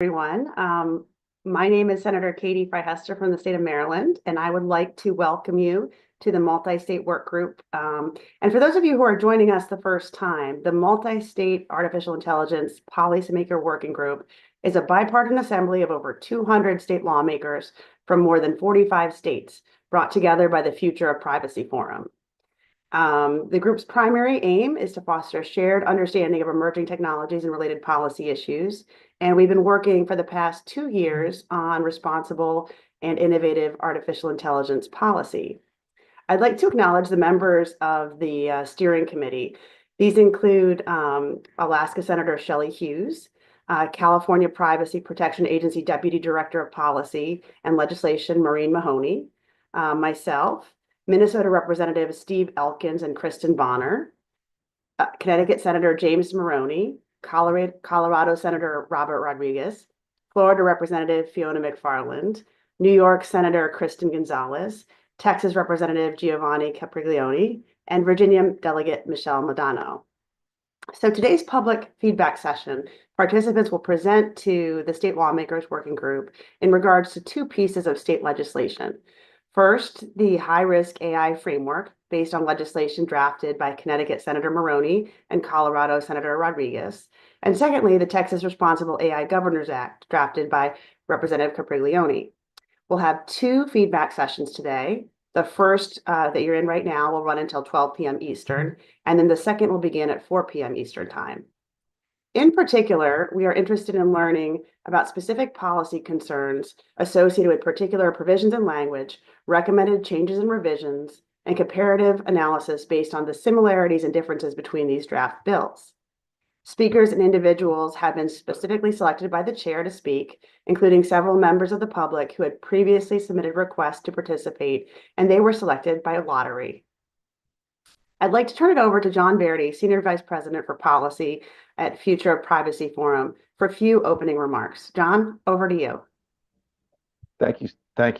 Everyone. My name is Senator Katie Hester from the state of Maryland, and I would like to welcome you to the Multi-State Work Group. And for those of you who are joining us the first time, the Multi-State Artificial Intelligence Policymaker Working Group is a bipartisan assembly of over 200 state lawmakers from more than 45 states, brought together by the Future of Privacy Forum. The group's primary aim is to foster shared understanding of emerging technologies and related policy issues. And we've been working for the past 2 years on responsible and innovative artificial intelligence policy. I'd like to acknowledge the members of the steering committee. These include Alaska Senator Shelley Hughes, California Privacy Protection Agency Deputy Director of Policy and Legislation Maureen Mahoney, myself, Minnesota Representative Steve Elkins and Kristen Bonner, Connecticut Senator James Maroney, Colorado Senator Robert Rodriguez, Florida Representative Fiona McFarland, New York Senator Kristen Gonzalez, Texas Representative Giovanni Capriglione, and Virginia Delegate Michelle Modano. So today's public feedback session, participants will present to the State Lawmakers Working Group in regards to 2 pieces of state legislation. First, the high-risk AI framework based on legislation drafted by Connecticut Senator Maroney and Colorado Senator Rodriguez. And secondly, the Texas Responsible AI Governors Act drafted by Representative Capriglione. We'll have 2 feedback sessions today. The first that you're in right now will run until 12 p.m. Eastern, and then the second will begin at 4 p.m. Eastern time. In particular, we are interested in learning about specific policy concerns associated with particular provisions and language, recommended changes and revisions, and comparative analysis based on the similarities and differences between these draft bills. Speakers and individuals have been specifically selected by the chair to speak, including several members of the public who had previously submitted requests to participate, and they were selected by a lottery. I'd like to turn it over to John Verdi, Senior Vice President for Policy at Future of Privacy Forum, for a few opening remarks. John, over to you. Thank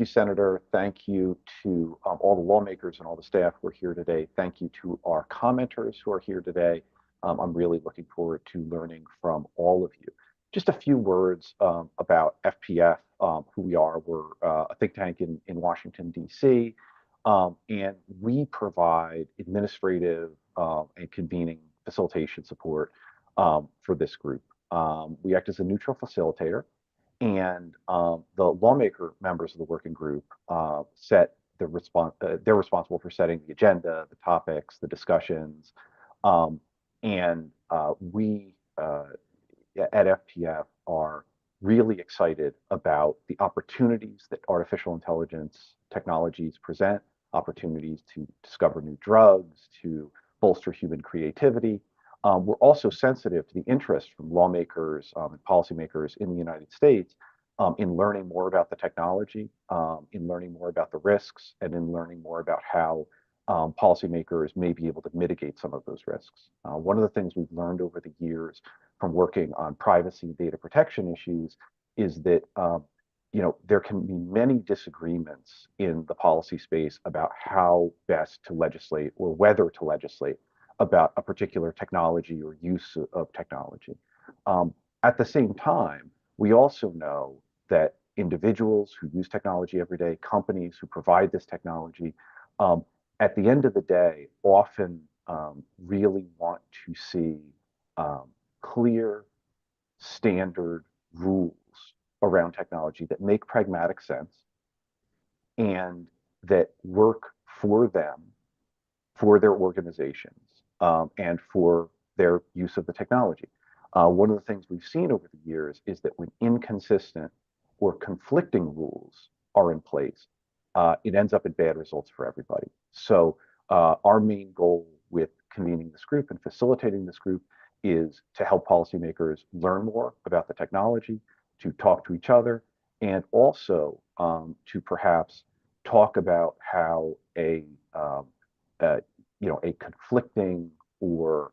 you, Senator. Thank you to all the lawmakers and all the staff who are here today. Thank you to our commenters who are here today. I'm really looking forward to learning from all of you. Just a few words about FPF, who we are. We're a think tank in Washington, D.C., and we provide administrative and convening facilitation support for this group. We act as a neutral facilitator, and the lawmaker members of the working group they're responsible for setting the agenda, the topics, the discussions, and we at FPF are really excited about the opportunities that artificial intelligence technologies present, opportunities to discover new drugs, to bolster human creativity. We're also sensitive to the interest from lawmakers and policymakers in the United States in learning more about the technology, in learning more about the risks, and in learning more about how policymakers may be able to mitigate some of those risks. One of the things we've learned over the years from working on privacy and data protection issues is that there can be many disagreements in the policy space about how best to legislate or whether to legislate about a particular technology or use of technology. At the same time, we also know that individuals who use technology every day, companies who provide this technology, at the end of the day, often really want to see clear, standard rules around technology that make pragmatic sense and that work for them, for their organizations, and for their use of the technology. One of the things we've seen over the years is that when inconsistent or conflicting rules are in place, it ends up in bad results for everybody. So our main goal with convening this group and facilitating this group is to help policymakers learn more about the technology, to talk to each other, and also to perhaps talk about how a conflicting or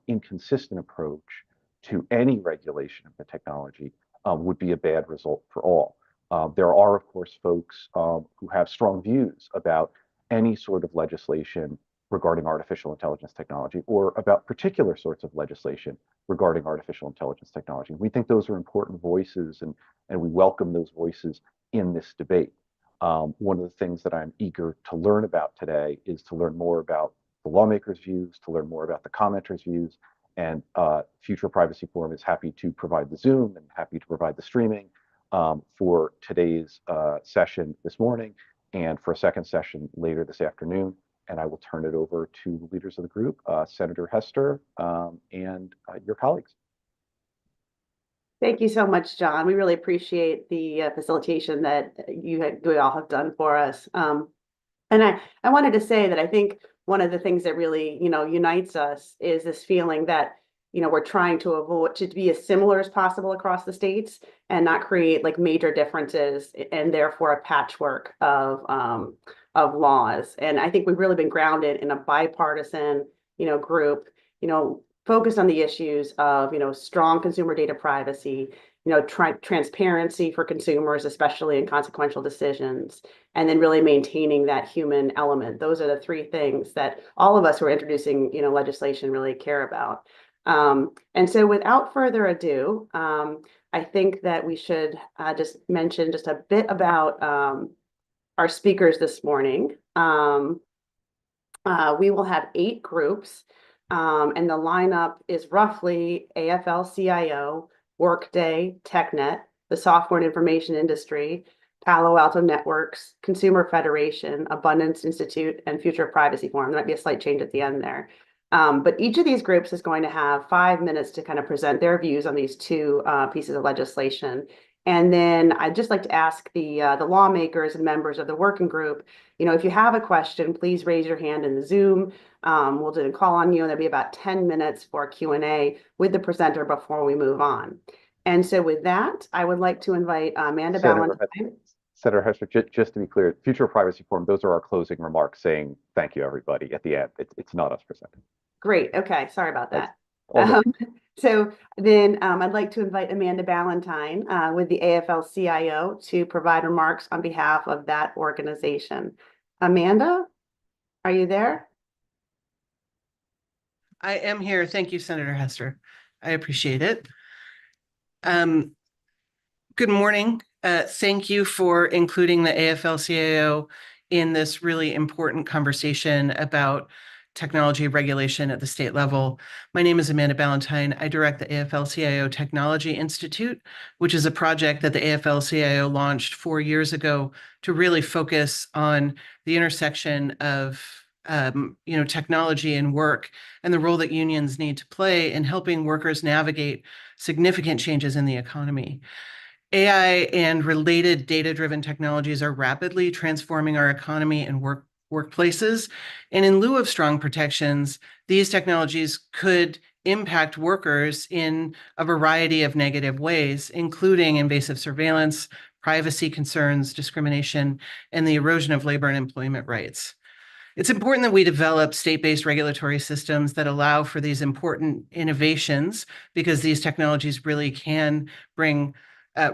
inconsistent approach to any regulation of the technology would be a bad result for all. There are, of course, folks who have strong views about any sort of legislation regarding artificial intelligence technology or about particular sorts of legislation regarding artificial intelligence technology. We think those are important voices, and we welcome those voices in this debate. One of the things that I'm eager to learn about today is to learn more about the lawmakers' views, to learn more about the commenters' views, and Future Privacy Forum is happy to provide the Zoom and happy to provide the streaming for today's session this morning and for a second session later this afternoon. And I will turn it over to the leaders of the group, Senator Hester and your colleagues. Thank you so much, John. We really appreciate the facilitation that you all have done for us. And I wanted to say that I think one of the things that really, unites us is this feeling that, we're trying to avoid to be as similar as possible across the states and not create like major differences and therefore a patchwork of laws. And I think we've really been grounded in a bipartisan, group, focused on the issues of, strong consumer data privacy, transparency for consumers, especially in consequential decisions, and then really maintaining that human element. Those are the three things that all of us who are introducing, legislation really care about. And so without further ado, I think that we should just mention just a bit about our speakers this morning. We will have 8 groups, and the lineup is roughly AFL-CIO, Workday, Technet, the Software and Information Industry, Palo Alto Networks, Consumer Federation, Abundance Institute, and Future Privacy Forum. There might be a slight change at the end there. But each of these groups is going to have 5 minutes to kind of present their views on these 2 pieces of legislation. And then I'd just like to ask the lawmakers and members of the working group, if you have a question, please raise your hand in the Zoom. We'll do a call on you, and there'll be about 10 minutes for Q&A with the presenter before we move on. And so with that, I would like to invite Amanda Ballantyne. Senator Hester, just to be clear, Future Privacy Forum, those are our closing remarks saying thank you, everybody, at the end. It's not us presenting. Great. Okay. Sorry about that. So then I'd like to invite Amanda Ballantyne with the AFL-CIO to provide remarks on behalf of that organization. Amanda, are you there? I am here. Thank you, Senator Hester. I appreciate it. Good morning. Thank you for including the AFL-CIO in this really important conversation about technology regulation at the state level. My name is Amanda Ballantyne. I direct the AFL-CIO Technology Institute, which is a project that the AFL-CIO launched 4 years ago to really focus on the intersection of technology and work and the role that unions need to play in helping workers navigate significant changes in the economy. AI and related data-driven technologies are rapidly transforming our economy and workplaces. And in lieu of strong protections, these technologies could impact workers in a variety of negative ways, including invasive surveillance, privacy concerns, discrimination, and the erosion of labor and employment rights. It's important that we develop state-based regulatory systems that allow for these important innovations because these technologies really can bring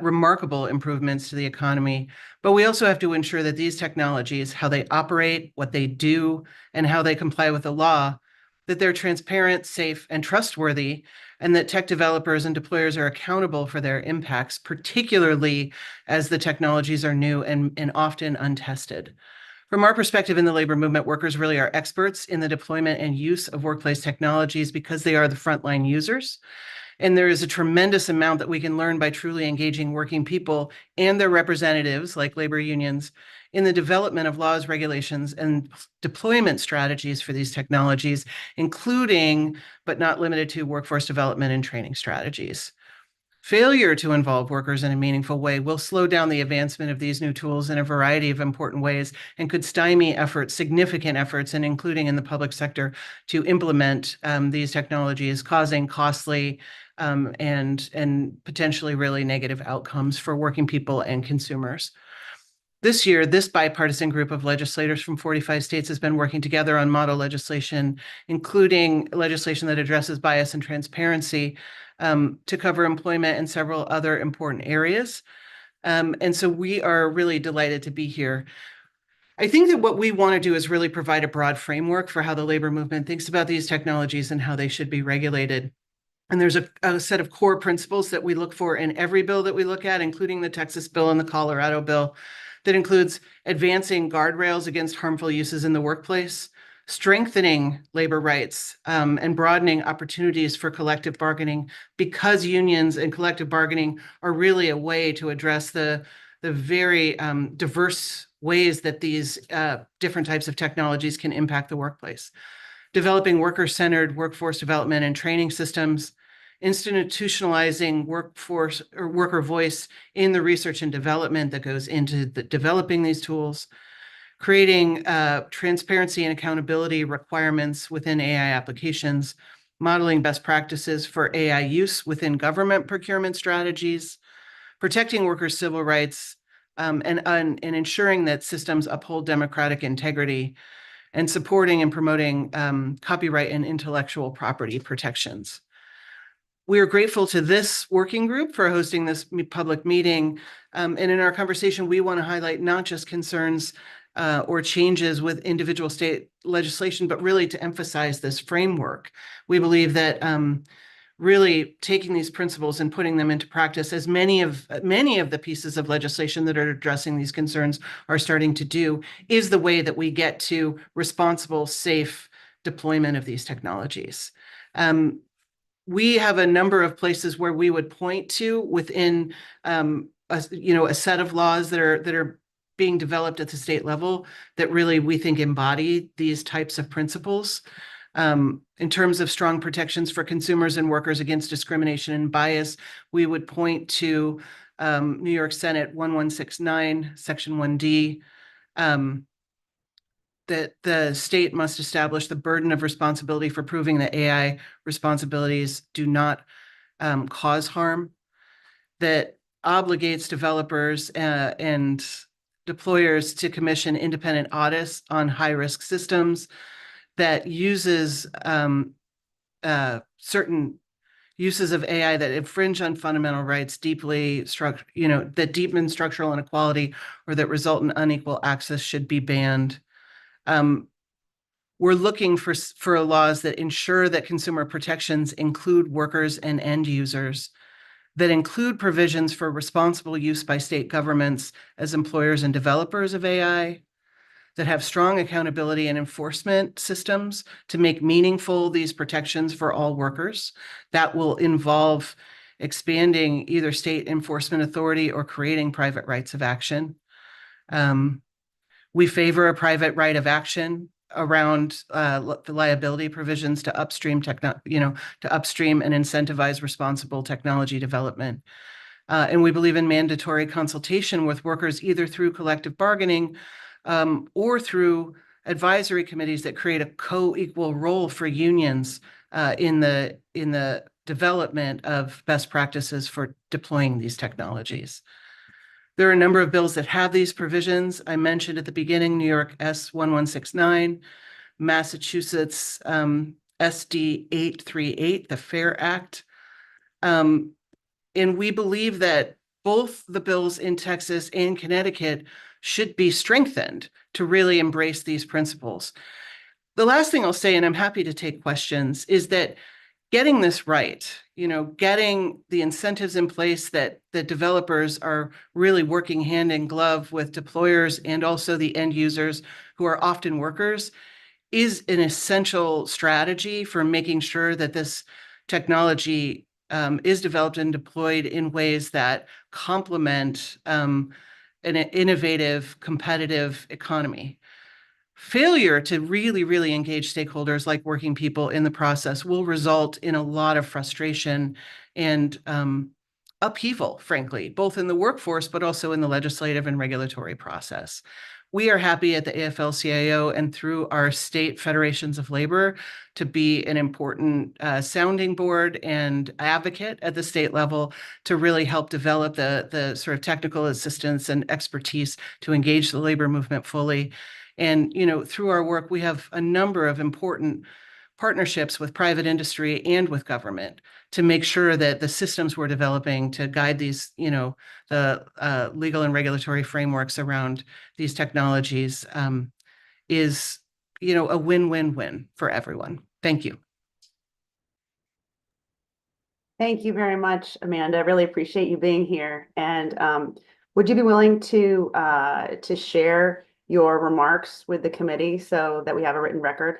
remarkable improvements to the economy. But we also have to ensure that these technologies, how they operate, what they do, and how they comply with the law, that they're transparent, safe, and trustworthy, and that tech developers and deployers are accountable for their impacts, particularly as the technologies are new and often untested. From our perspective in the labor movement, workers really are experts in the deployment and use of workplace technologies because they are the frontline users. And there is a tremendous amount that we can learn by truly engaging working people and their representatives, like labor unions, in the development of laws, regulations, and deployment strategies for these technologies, including, but not limited to, workforce development and training strategies. Failure to involve workers in a meaningful way will slow down the advancement of these new tools in a variety of important ways and could stymie efforts, significant efforts, and including in the public sector, to implement these technologies, causing costly and potentially really negative outcomes for working people and consumers. This year, this bipartisan group of legislators from 45 states has been working together on model legislation, including legislation that addresses bias and transparency to cover employment and several other important areas. And so we are really delighted to be here. I think that what we want to do is really provide a broad framework for how the labor movement thinks about these technologies and how they should be regulated. And there's a set of core principles that we look for in every bill that we look at, including the Texas bill and the Colorado bill, that includes advancing guardrails against harmful uses in the workplace, strengthening labor rights, and broadening opportunities for collective bargaining, because unions and collective bargaining are really a way to address the very diverse ways that these different types of technologies can impact the workplace. Developing worker-centered workforce development and training systems, institutionalizing workforce or worker voice in the research and development that goes into developing these tools, creating transparency and accountability requirements within AI applications, modeling best practices for AI use within government procurement strategies, protecting workers' civil rights, and ensuring that systems uphold democratic integrity, and supporting and promoting copyright and intellectual property protections. We are grateful to this working group for hosting this public meeting. And in our conversation, we want to highlight not just concerns or changes with individual state legislation, but really to emphasize this framework. We believe that really taking these principles and putting them into practice, as many of the pieces of legislation that are addressing these concerns are starting to do, is the way that we get to responsible, safe deployment of these technologies. We have a number of places where we would point to within a set of laws that are being developed at the state level that really we think embody these types of principles. In terms of strong protections for consumers and workers against discrimination and bias, we would point to New York Senate 1169, Section 1D, that the state must establish the burden of responsibility for proving that AI responsibilities do not cause harm, that obligates developers and deployers to commission independent audits on high-risk systems, that uses certain uses of AI that infringe on fundamental rights that deepen structural inequality or that result in unequal access should be banned. We're looking for laws that ensure that consumer protections include workers and end users, that include provisions for responsible use by state governments as employers and developers of AI, that have strong accountability and enforcement systems to make meaningful these protections for all workers. That will involve expanding either state enforcement authority or creating private rights of action. We favor a private right of action around the liability provisions to upstream and incentivize responsible technology development. And we believe in mandatory consultation with workers, either through collective bargaining or through advisory committees that create a co-equal role for unions in the development of best practices for deploying these technologies. There are a number of bills that have these provisions. I mentioned at the beginning, New York S1169, Massachusetts SD 838, the FAIR Act. And we believe that both the bills in Texas and Connecticut should be strengthened to really embrace these principles. The last thing I'll say, and I'm happy to take questions, is that getting this right, getting the incentives in place that developers are really working hand in glove with deployers and also the end users who are often workers, is an essential strategy for making sure that this technology is developed and deployed in ways that complement an innovative, competitive economy. Failure to really, really engage stakeholders like working people in the process will result in a lot of frustration and upheaval, frankly, both in the workforce, but also in the legislative and regulatory process. We are happy at the AFL-CIO and through our state federations of labor to be an important sounding board and advocate at the state level to really help develop the sort of technical assistance and expertise to engage the labor movement fully. And, through our work, we have a number of important partnerships with private industry and with government to make sure that the systems we're developing to guide these, the legal and regulatory frameworks around these technologies is, a win-win-win for everyone. Thank you. Thank you very much, Amanda. I really appreciate you being here. And would you be willing to share your remarks with the committee so that we have a written record?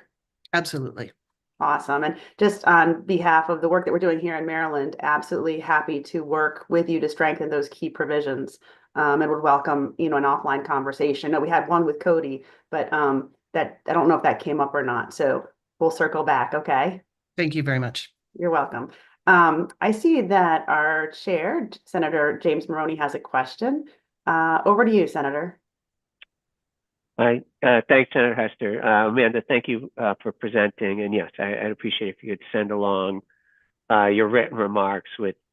Absolutely. Awesome. And just on behalf of the work that we're doing here in Maryland, absolutely happy to work with you to strengthen those key provisions. And would welcome, an offline conversation. No, we had one with Cody, but that I don't know if that came up or not. So we'll circle back. Okay. Thank you very much. You're welcome. I see that our chair, Senator James Maroney, has a question. Over to you, Senator. Hi, thanks, Senator Hester. Amanda, thank you for presenting. And yes, I'd appreciate if you could send along your written remarks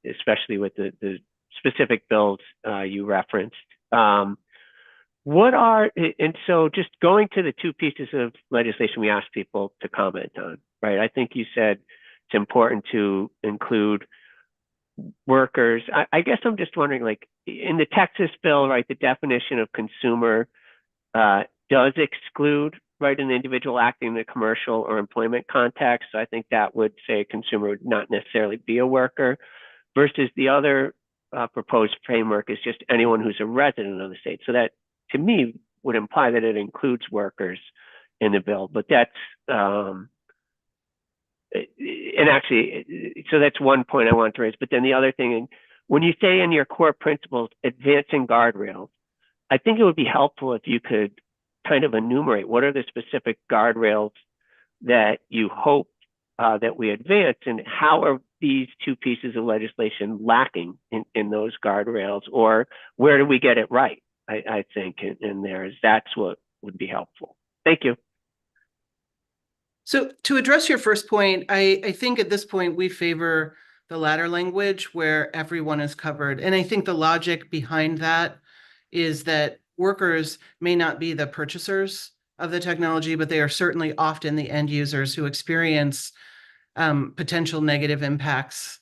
especially with the specific bills you referenced. And so just going to the two pieces of legislation we asked people to comment on, right? I think you said it's important to include workers. I guess I'm just wondering, like in the Texas bill, right, the definition of consumer does exclude, right, an individual acting in a commercial or employment context. So I think that would say a consumer would not necessarily be a worker, versus the other proposed framework is just anyone who's a resident of the state. So that, to me, would imply that it includes workers in the bill. But that's, and actually, so that's one point I want to raise. But then the other thing, when you say in your core principles, advancing guardrails, I think it would be helpful if you could kind of enumerate what are the specific guardrails that you hope that we advance, and how are these two pieces of legislation lacking in those guardrails, or where do we get it right? I think in there that's what would be helpful. Thank you. So to address your first point, I think at this point we favor the latter language where everyone is covered. And I think the logic behind that is that workers may not be the purchasers of the technology, but they are certainly often the end users who experience potential negative impacts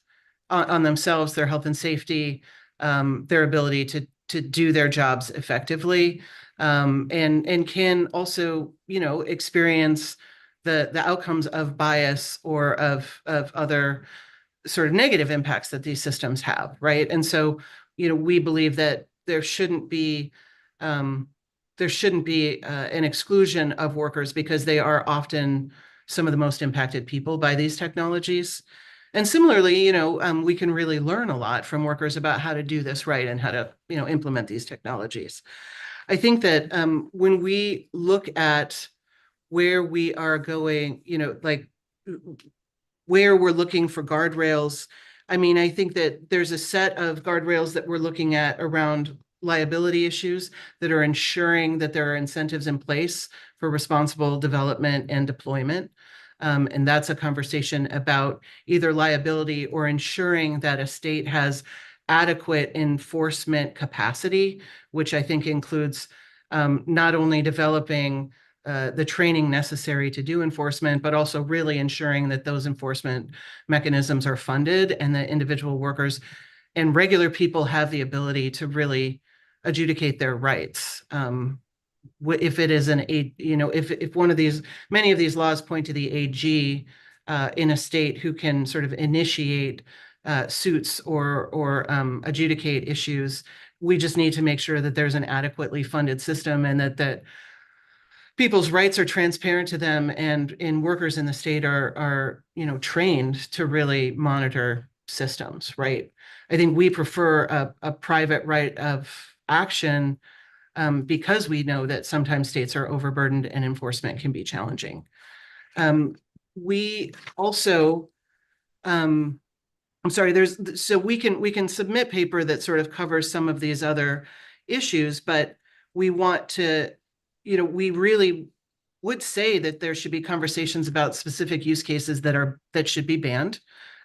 on themselves, their health and safety, their ability to do their jobs effectively, and can also, experience the outcomes of bias or of other sort of negative impacts that these systems have, right? And so, we believe that there shouldn't be an exclusion of workers because they are often some of the most impacted people by these technologies. And similarly, we can really learn a lot from workers about how to do this right and how to, implement these technologies. I think that when we look at where we are going, like where we're looking for guardrails, I think that there's a set of guardrails that we're looking at around liability issues that are ensuring that there are incentives in place for responsible development and deployment. And that's a conversation about either liability or ensuring that a state has adequate enforcement capacity, which I think includes not only developing the training necessary to do enforcement, but also really ensuring that those enforcement mechanisms are funded and that individual workers and regular people have the ability to really adjudicate their rights. If it is if one of these, many of these laws point to the AG in a state who can sort of initiate suits or adjudicate issues, we just need to make sure that there's an adequately funded system and that people's rights are transparent to them, and workers in the state are trained to really monitor systems, right? I think we prefer a private right of action because we know that sometimes states are overburdened and enforcement can be challenging. We also, I'm sorry, so we can submit paper that sort of covers some of these other issues, but we want to, we really would say that there should be conversations about specific use cases that should be banned,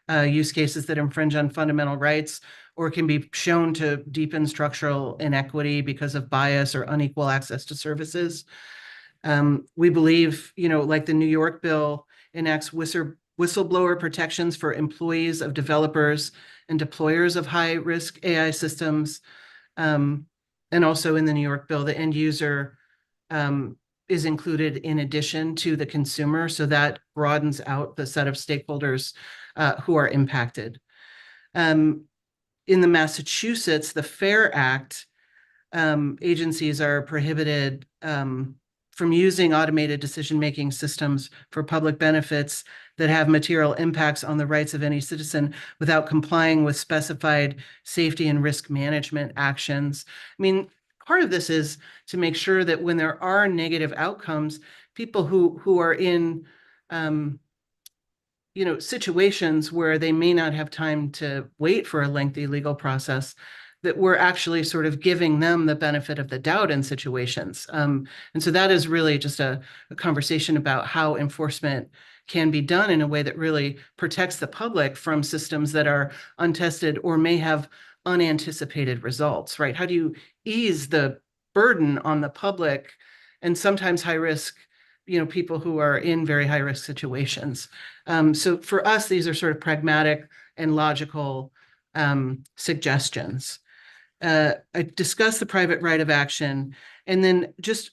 use cases that infringe on fundamental rights or can be shown to deepen structural inequity because of bias or unequal access to services. We believe, like the New York bill enacts whistleblower protections for employees of developers and deployers of high-risk AI systems. And also in the New York bill, the end user is included in addition to the consumer. So that broadens out the set of stakeholders who are impacted. In the Massachusetts, the FAIR Act, agencies are prohibited from using automated decision-making systems for public benefits that have material impacts on the rights of any citizen without complying with specified safety and risk management actions. I mean, part of this is to make sure that when there are negative outcomes, people who are in situations where they may not have time to wait for a lengthy legal process, that we're actually sort of giving them the benefit of the doubt in situations. And so that is really just a conversation about how enforcement can be done in a way that really protects the public from systems that are untested or may have unanticipated results, right? How do you ease the burden on the public and sometimes high risk, people who are in very high risk situations? So for us, these are sort of pragmatic and logical suggestions. I discussed the private right of action, and then just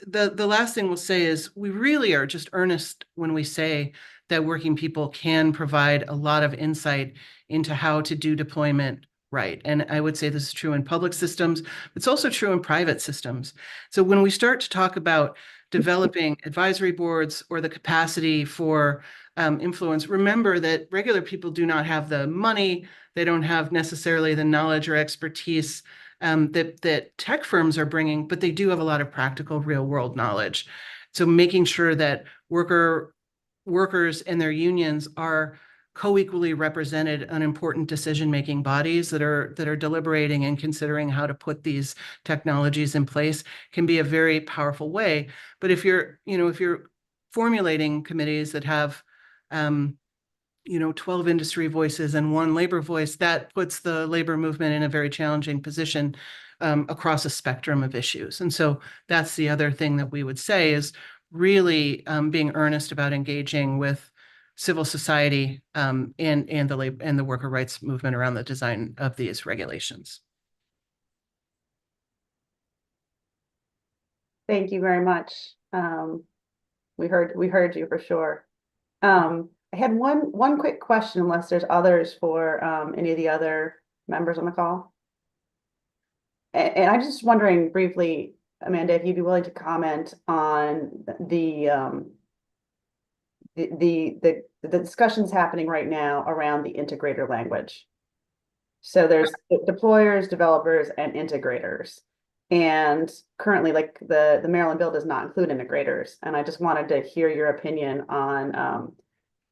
the last thing we'll say is we really are just earnest when we say that working people can provide a lot of insight into how to do deployment right. And I would say this is true in public systems, but it's also true in private systems. So when we start to talk about developing advisory boards or the capacity for influence, remember that regular people do not have the money, they don't have necessarily the knowledge or expertise that tech firms are bringing, but they do have a lot of practical real world knowledge. So making sure that workers and their unions are co-equally represented on important decision-making bodies that are deliberating and considering how to put these technologies in place can be a very powerful way. But if you're formulating committees that have 12 industry voices and 1 labor voice, that puts the labor movement in a very challenging position across a spectrum of issues. And so that's the other thing that we would say is really being earnest about engaging with civil society and the worker rights movement around the design of these regulations. Thank you very much. We heard you for sure. I had one quick question, unless there's others for any of the other members on the call. And I'm just wondering briefly, Amanda, if you'd be willing to comment on the discussions happening right now around the integrator language. So there's deployers, developers, and integrators. And currently, like the Maryland bill does not include integrators. And I just wanted to hear your opinion on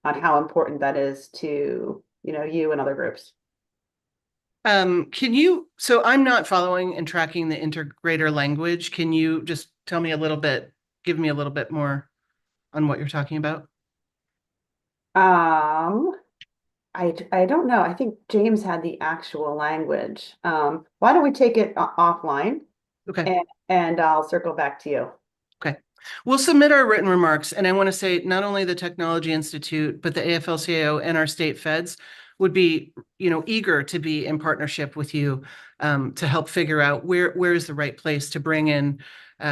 how important that is to you and other groups. So I'm not following and tracking the integrator language. Can you just tell me give me a little bit more on what you're talking about? I don't know. I think James had the actual language. Why don't we take it offline? Okay. And I'll circle back to you. Okay. We'll submit our written remarks. And I want to say not only the Technology Institute, but the AFL-CIO and our state feds would be, eager to be in partnership with you to help figure out where is the right place to bring in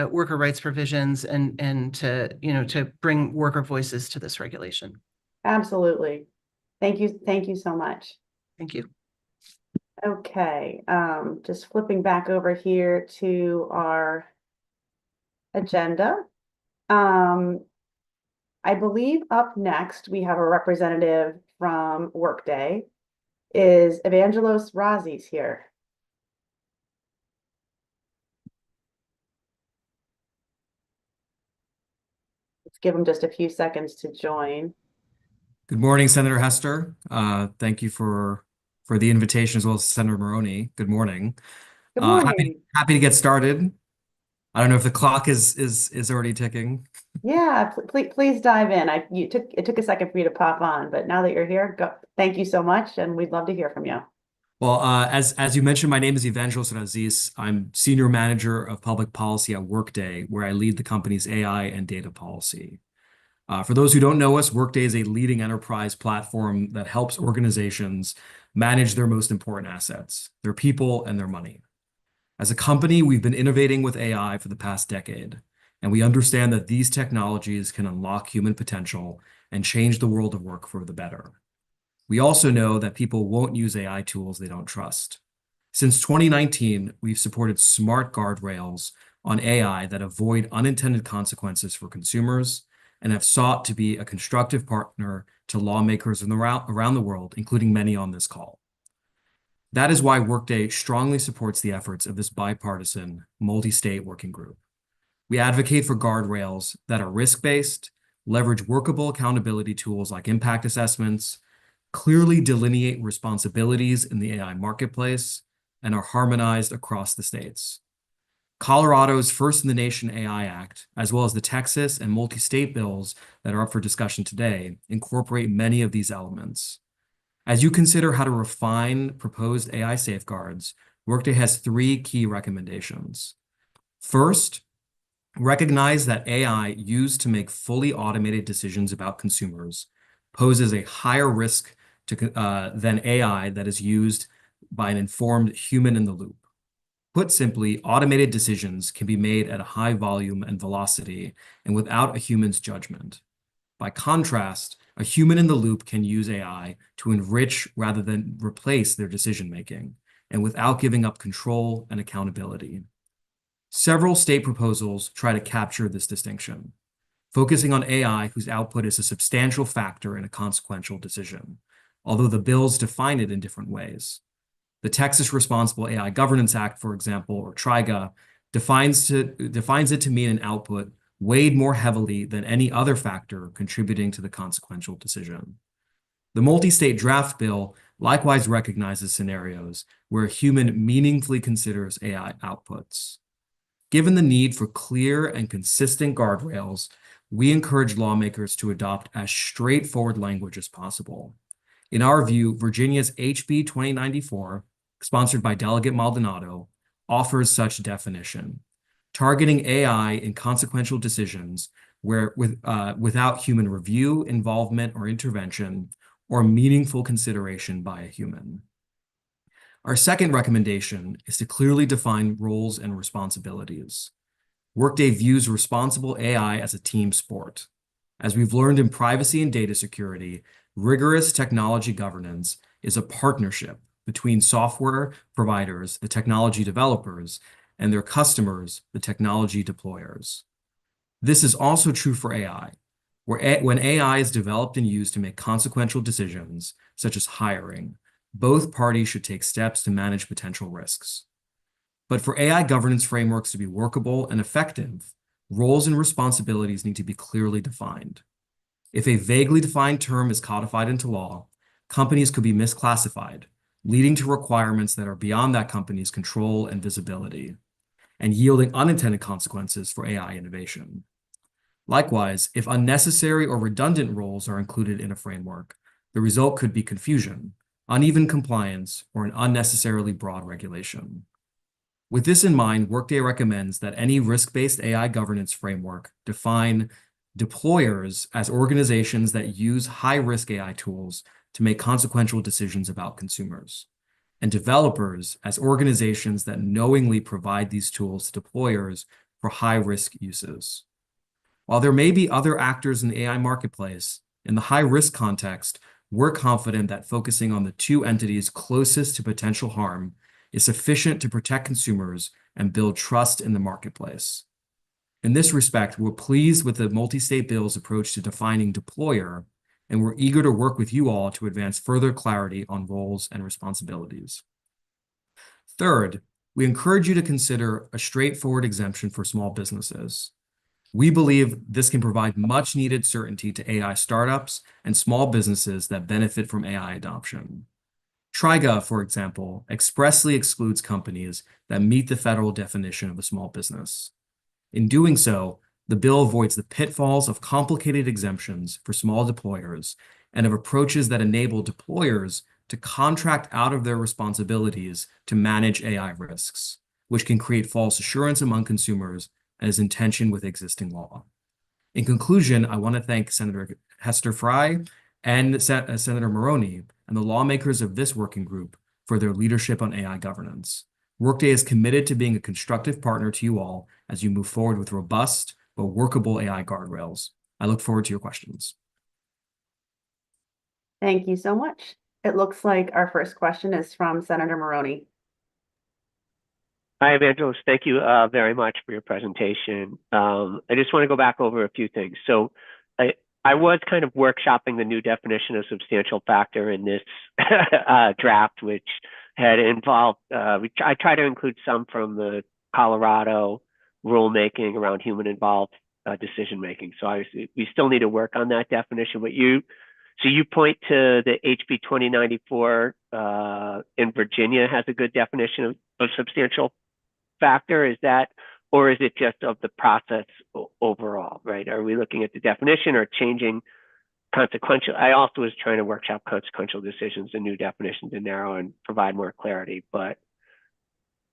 worker rights provisions and to bring worker voices to this regulation. Absolutely. Thank you. Thank you so much. Thank you. Okay. Just flipping back over here to our agenda. I believe up next we have a representative from Workday. Is Evangelos Razis here? Let's give him just a few seconds to join. Good morning, Senator Hester. Thank you for the invitation, as well as Senator Maroney. Good morning. Good morning. Happy to get started. I don't know if the clock is already ticking. Yeah, please dive in. It took a second for you to pop on, but now that you're here, thank you so much, and we'd love to hear from you. Well, as you mentioned, my name is Evangelos Razis. I'm Senior Manager of Public Policy at Workday, where I lead the company's AI and data policy. For those who don't know us, Workday is a leading enterprise platform that helps organizations manage their most important assets, their people and their money. As a company, we've been innovating with AI for the past decade, and we understand that these technologies can unlock human potential and change the world of work for the better. We also know that people won't use AI tools they don't trust. Since 2019, we've supported smart guardrails on AI that avoid unintended consequences for consumers and have sought to be a constructive partner to lawmakers around the world, including many on this call. That is why Workday strongly supports the efforts of this bipartisan, multi-state working group. We advocate for guardrails that are risk-based, leverage workable accountability tools like impact assessments, clearly delineate responsibilities in the AI marketplace, and are harmonized across the states. Colorado's First in the Nation AI Act, as well as the Texas and multi-state bills that are up for discussion today, incorporate many of these elements. As you consider how to refine proposed AI safeguards, Workday has 3 key recommendations. First, recognize that AI used to make fully automated decisions about consumers poses a higher risk than AI that is used by an informed human in the loop. Put simply, automated decisions can be made at a high volume and velocity and without a human's judgment. By contrast, a human in the loop can use AI to enrich rather than replace their decision-making, and without giving up control and accountability. Several state proposals try to capture this distinction, focusing on AI whose output is a substantial factor in a consequential decision, although the bills define it in different ways. The Texas Responsible AI Governance Act, for example, or TRIGA, defines it to mean an output weighed more heavily than any other factor contributing to the consequential decision. The multi-state draft bill likewise recognizes scenarios where a human meaningfully considers AI outputs. Given the need for clear and consistent guardrails, we encourage lawmakers to adopt as straightforward language as possible. In our view, Virginia's HB 2094, sponsored by Delegate Maldonado, offers such definition, targeting AI in consequential decisions without human review, involvement, or intervention, or meaningful consideration by a human. Our second recommendation is to clearly define roles and responsibilities. Workday views responsible AI as a team sport. As we've learned in privacy and data security, rigorous technology governance is a partnership between software providers, the technology developers, and their customers, the technology deployers. This is also true for AI, where when AI is developed and used to make consequential decisions, such as hiring, both parties should take steps to manage potential risks. But for AI governance frameworks to be workable and effective, roles and responsibilities need to be clearly defined. If a vaguely defined term is codified into law, companies could be misclassified, leading to requirements that are beyond that company's control and visibility, and yielding unintended consequences for AI innovation. Likewise, if unnecessary or redundant roles are included in a framework, the result could be confusion, uneven compliance, or an unnecessarily broad regulation. With this in mind, Workday recommends that any risk-based AI governance framework define deployers as organizations that use high-risk AI tools to make consequential decisions about consumers, and developers as organizations that knowingly provide these tools to deployers for high-risk uses. While there may be other actors in the AI marketplace, in the high-risk context, we're confident that focusing on the 2 entities closest to potential harm is sufficient to protect consumers and build trust in the marketplace. In this respect, we're pleased with the multi-state bill's approach to defining deployer, and we're eager to work with you all to advance further clarity on roles and responsibilities. Third, we encourage you to consider a straightforward exemption for small businesses. We believe this can provide much needed certainty to AI startups and small businesses that benefit from AI adoption. TRIGA, for example, expressly excludes companies that meet the federal definition of a small business. In doing so, the bill avoids the pitfalls of complicated exemptions for small deployers and of approaches that enable deployers to contract out of their responsibilities to manage AI risks, which can create false assurance among consumers and is in tension with existing law. In conclusion, I want to thank Senator Hester Fry and Senator Maroney and the lawmakers of this working group for their leadership on AI governance. Workday is committed to being a constructive partner to you all as you move forward with robust but workable AI guardrails. I look forward to your questions. Thank you so much. It looks like our first question is from Senator Maroney. Hi, Evangelos. Thank you very much for your presentation. I just want to go back over a few things. So I was kind of workshopping the new definition of substantial factor in this draft, which had involved, I try to include some from the Colorado rulemaking around human involved decision making. So obviously we still need to work on that definition. But you point to the HB 2094 in Virginia has a good definition of substantial factor. Is that, or is it just of the process overall, right? Are we looking at the definition or changing consequential? I also was trying to workshop consequential decisions and new definitions to narrow and provide more clarity, but.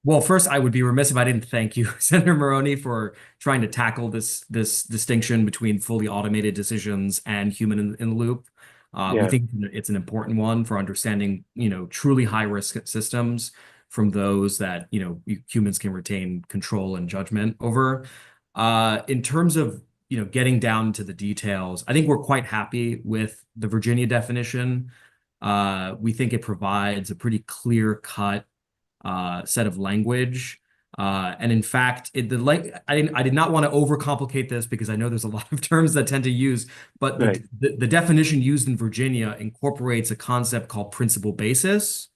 Well, first, I would be remiss if I didn't thank you, Senator Maroney, for trying to tackle this distinction between fully automated decisions and human in the loop. We think it's an important one for understanding, truly high-risk systems from those that, humans can retain control and judgment over. In terms of, getting down to the details, I think we're quite happy with the Virginia definition. We think it provides a pretty clear-cut set of language. And in fact, I did not want to overcomplicate this because I know there's a lot of terms that tend to use, but the definition used in Virginia incorporates a concept called principal basis,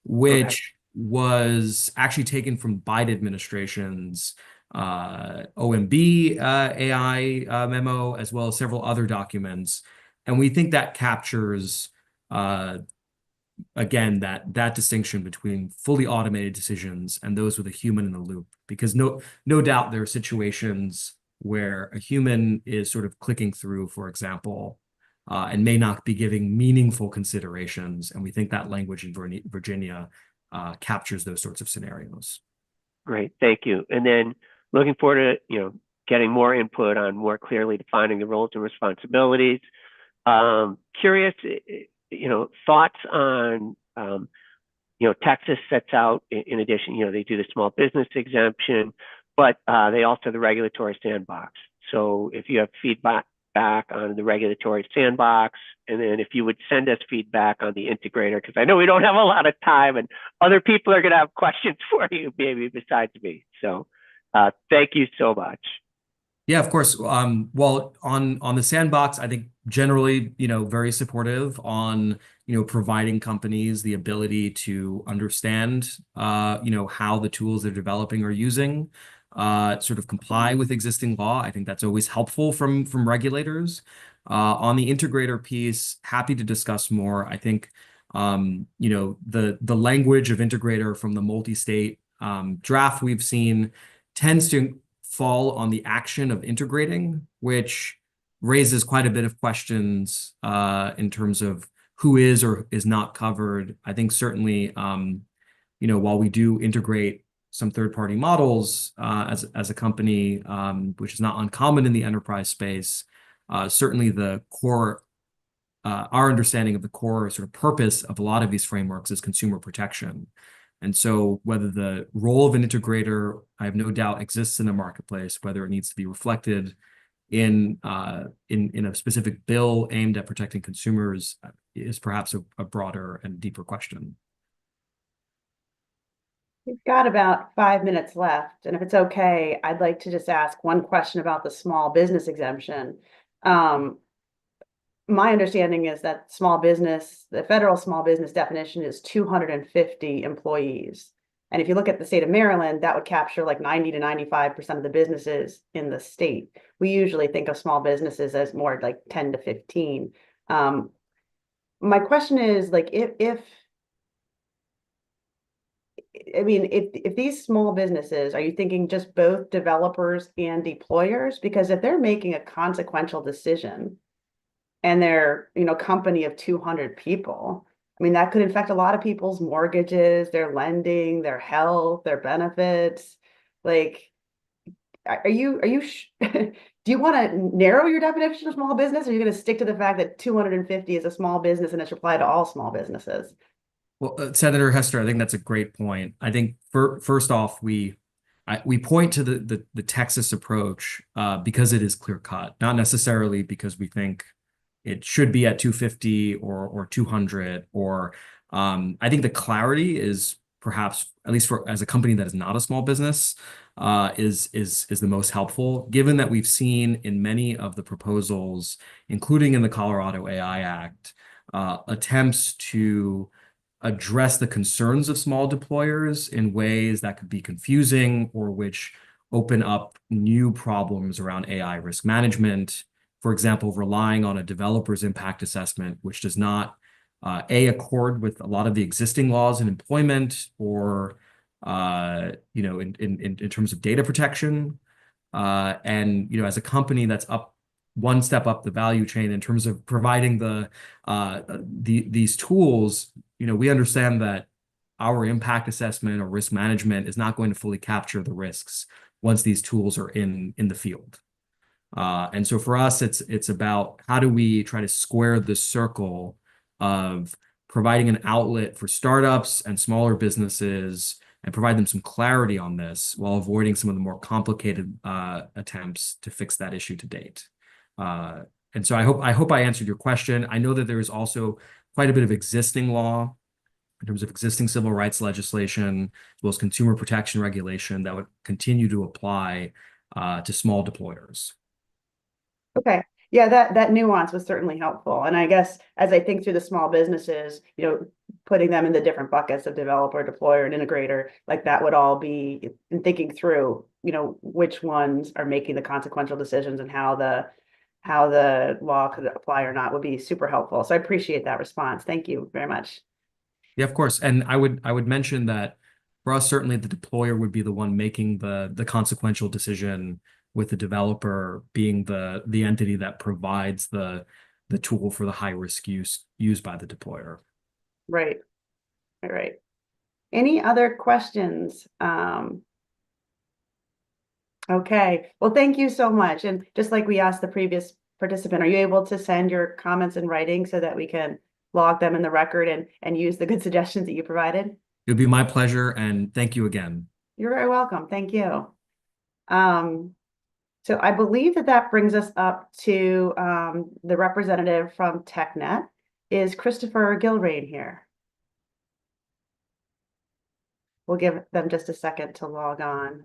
which was actually taken from Biden administration's OMB AI memo, as well as several other documents. And we think that captures again, that distinction between fully automated decisions and those with a human in the loop, because no doubt there are situations where a human is sort of clicking through, for example, and may not be giving meaningful considerations. And we think that language in Virginia captures those sorts of scenarios. Great, thank you. And then looking forward to getting more input on more clearly defining the roles and responsibilities. Curious. Thoughts on, Texas sets out, in addition, they do the small business exemption, but they also have the regulatory sandbox. So if you have feedback on the regulatory sandbox, and then if you would send us feedback on the integrator, because I know we don't have a lot of time and other people are going to have questions for you, maybe besides me. So thank you so much. Yeah, of course. Well, on the sandbox, I think generally, very supportive on, providing companies the ability to understand, how the tools they're developing are using, sort of comply with existing law. I think that's always helpful from regulators. On the integrator piece, happy to discuss more. I think, the language of integrator from the multi-state draft we've seen tends to fall on the action of integrating, which raises quite a bit of questions in terms of who is or is not covered. I think certainly, while we do integrate some third-party models as a company, which is not uncommon in the enterprise space, certainly the core, our understanding of the core sort of purpose of a lot of these frameworks is consumer protection. And so whether the role of an integrator, I have no doubt, exists in the marketplace, whether it needs to be reflected in a specific bill aimed at protecting consumers is perhaps a broader and deeper question. We've got about 5 minutes left, and if it's okay, I'd like to just ask one question about the small business exemption. My understanding is that the federal small business definition is 250 employees. And if you look at the state of Maryland, that would capture like 90 to 95% of the businesses in the state. We usually think of small businesses as more like 10 to 15. My question is, like, if these small businesses, are you thinking just both developers and deployers? Because if they're making a consequential decision and they're, company of 200 people, that could affect a lot of people's mortgages, their lending, their health, their benefits. Like, do you want to narrow your definition of small business, or are you going to stick to the fact that 250 is a small business and it should apply to all small businesses? Well, Senator Hester, I think that's a great point. I think first off, we point to the Texas approach because it is clear cut, not necessarily because we think it should be at 250 or 200 or I think the clarity is perhaps, at least for as a company that is not a small business, is the most helpful, given that we've seen in many of the proposals, including in the Colorado AI Act, attempts to address the concerns of small deployers in ways that could be confusing or which open up new problems around AI risk management. For example, relying on a developer's impact assessment, which does not accord with a lot of the existing laws in employment or in terms of data protection. And as a company that's up one step up the value chain in terms of providing these tools, we understand that our impact assessment or risk management is not going to fully capture the risks once these tools are in the field. And so for us, it's about how do we try to square the circle of providing an outlet for startups and smaller businesses and provide them some clarity on this while avoiding some of the more complicated attempts to fix that issue to date. And so I hope I answered your question. I know that there is also quite a bit of existing law in terms of existing civil rights legislation, as well as consumer protection regulation that would continue to apply to small deployers. Okay. Yeah, that nuance was certainly helpful. And I guess as I think through the small businesses, putting them in the different buckets of developer, deployer, and integrator, like that would all be in thinking through, which ones are making the consequential decisions and how the law could apply or not would be super helpful. So I appreciate that response. Thank you very much. Yeah, of course. And I would mention that for us, certainly the deployer would be the one making the consequential decision, with the developer being the entity that provides the tool for the high risk use used by the deployer. Right. All right. Any other questions? Okay. Well, thank you so much. And just like we asked the previous participant, are you able to send your comments in writing so that we can log them in the record and use the good suggestions that you provided? It would be my pleasure, and thank you again. You're very welcome. Thank you. So I believe that brings us up to the representative from Technet. Is Christopher Gilrein here? We'll give them just a second to log on.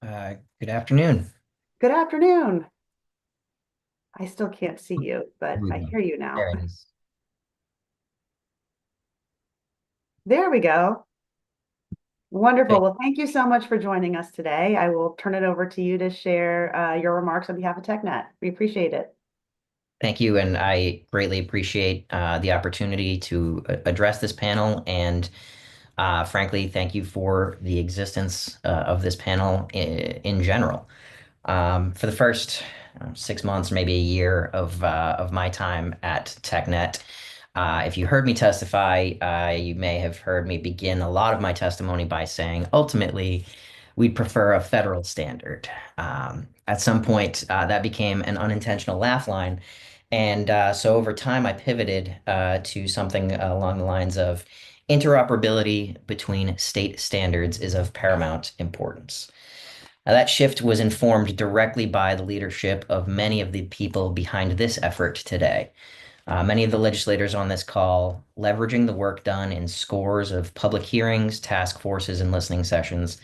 Good afternoon. Good afternoon. I still can't see you, but I hear you now. There it is. There we go. Wonderful. Okay. Well, thank you so much for joining us today. I will turn it over to you to share your remarks on behalf of Technet. We appreciate it. Thank you, and I greatly appreciate the opportunity to address this panel. And frankly, thank you for the existence of this panel in general. For the first 6 months, maybe a year of my time at Technet, if you heard me testify, you may have heard me begin a lot of my testimony by saying, ultimately, we'd prefer a federal standard. At some point, that became an unintentional laugh line. And so over time, I pivoted to something along the lines of interoperability between state standards is of paramount importance. Now, that shift was informed directly by the leadership of many of the people behind this effort today. Many of the legislators on this call, leveraging the work done in scores of public hearings, task forces, and listening sessions,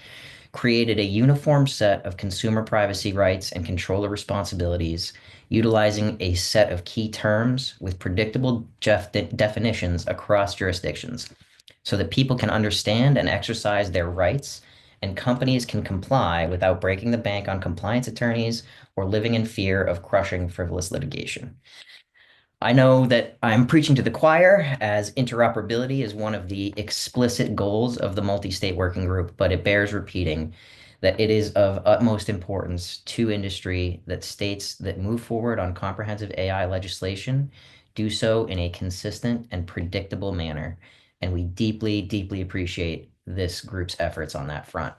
created a uniform set of consumer privacy rights and controller responsibilities, utilizing a set of key terms with predictable definitions across jurisdictions so that people can understand and exercise their rights and companies can comply without breaking the bank on compliance attorneys or living in fear of crushing frivolous litigation. I know that I'm preaching to the choir, as interoperability is one of the explicit goals of the multi-state working group, but it bears repeating that it is of utmost importance to industry that states that move forward on comprehensive AI legislation do so in a consistent and predictable manner. And we deeply, deeply appreciate this group's efforts on that front.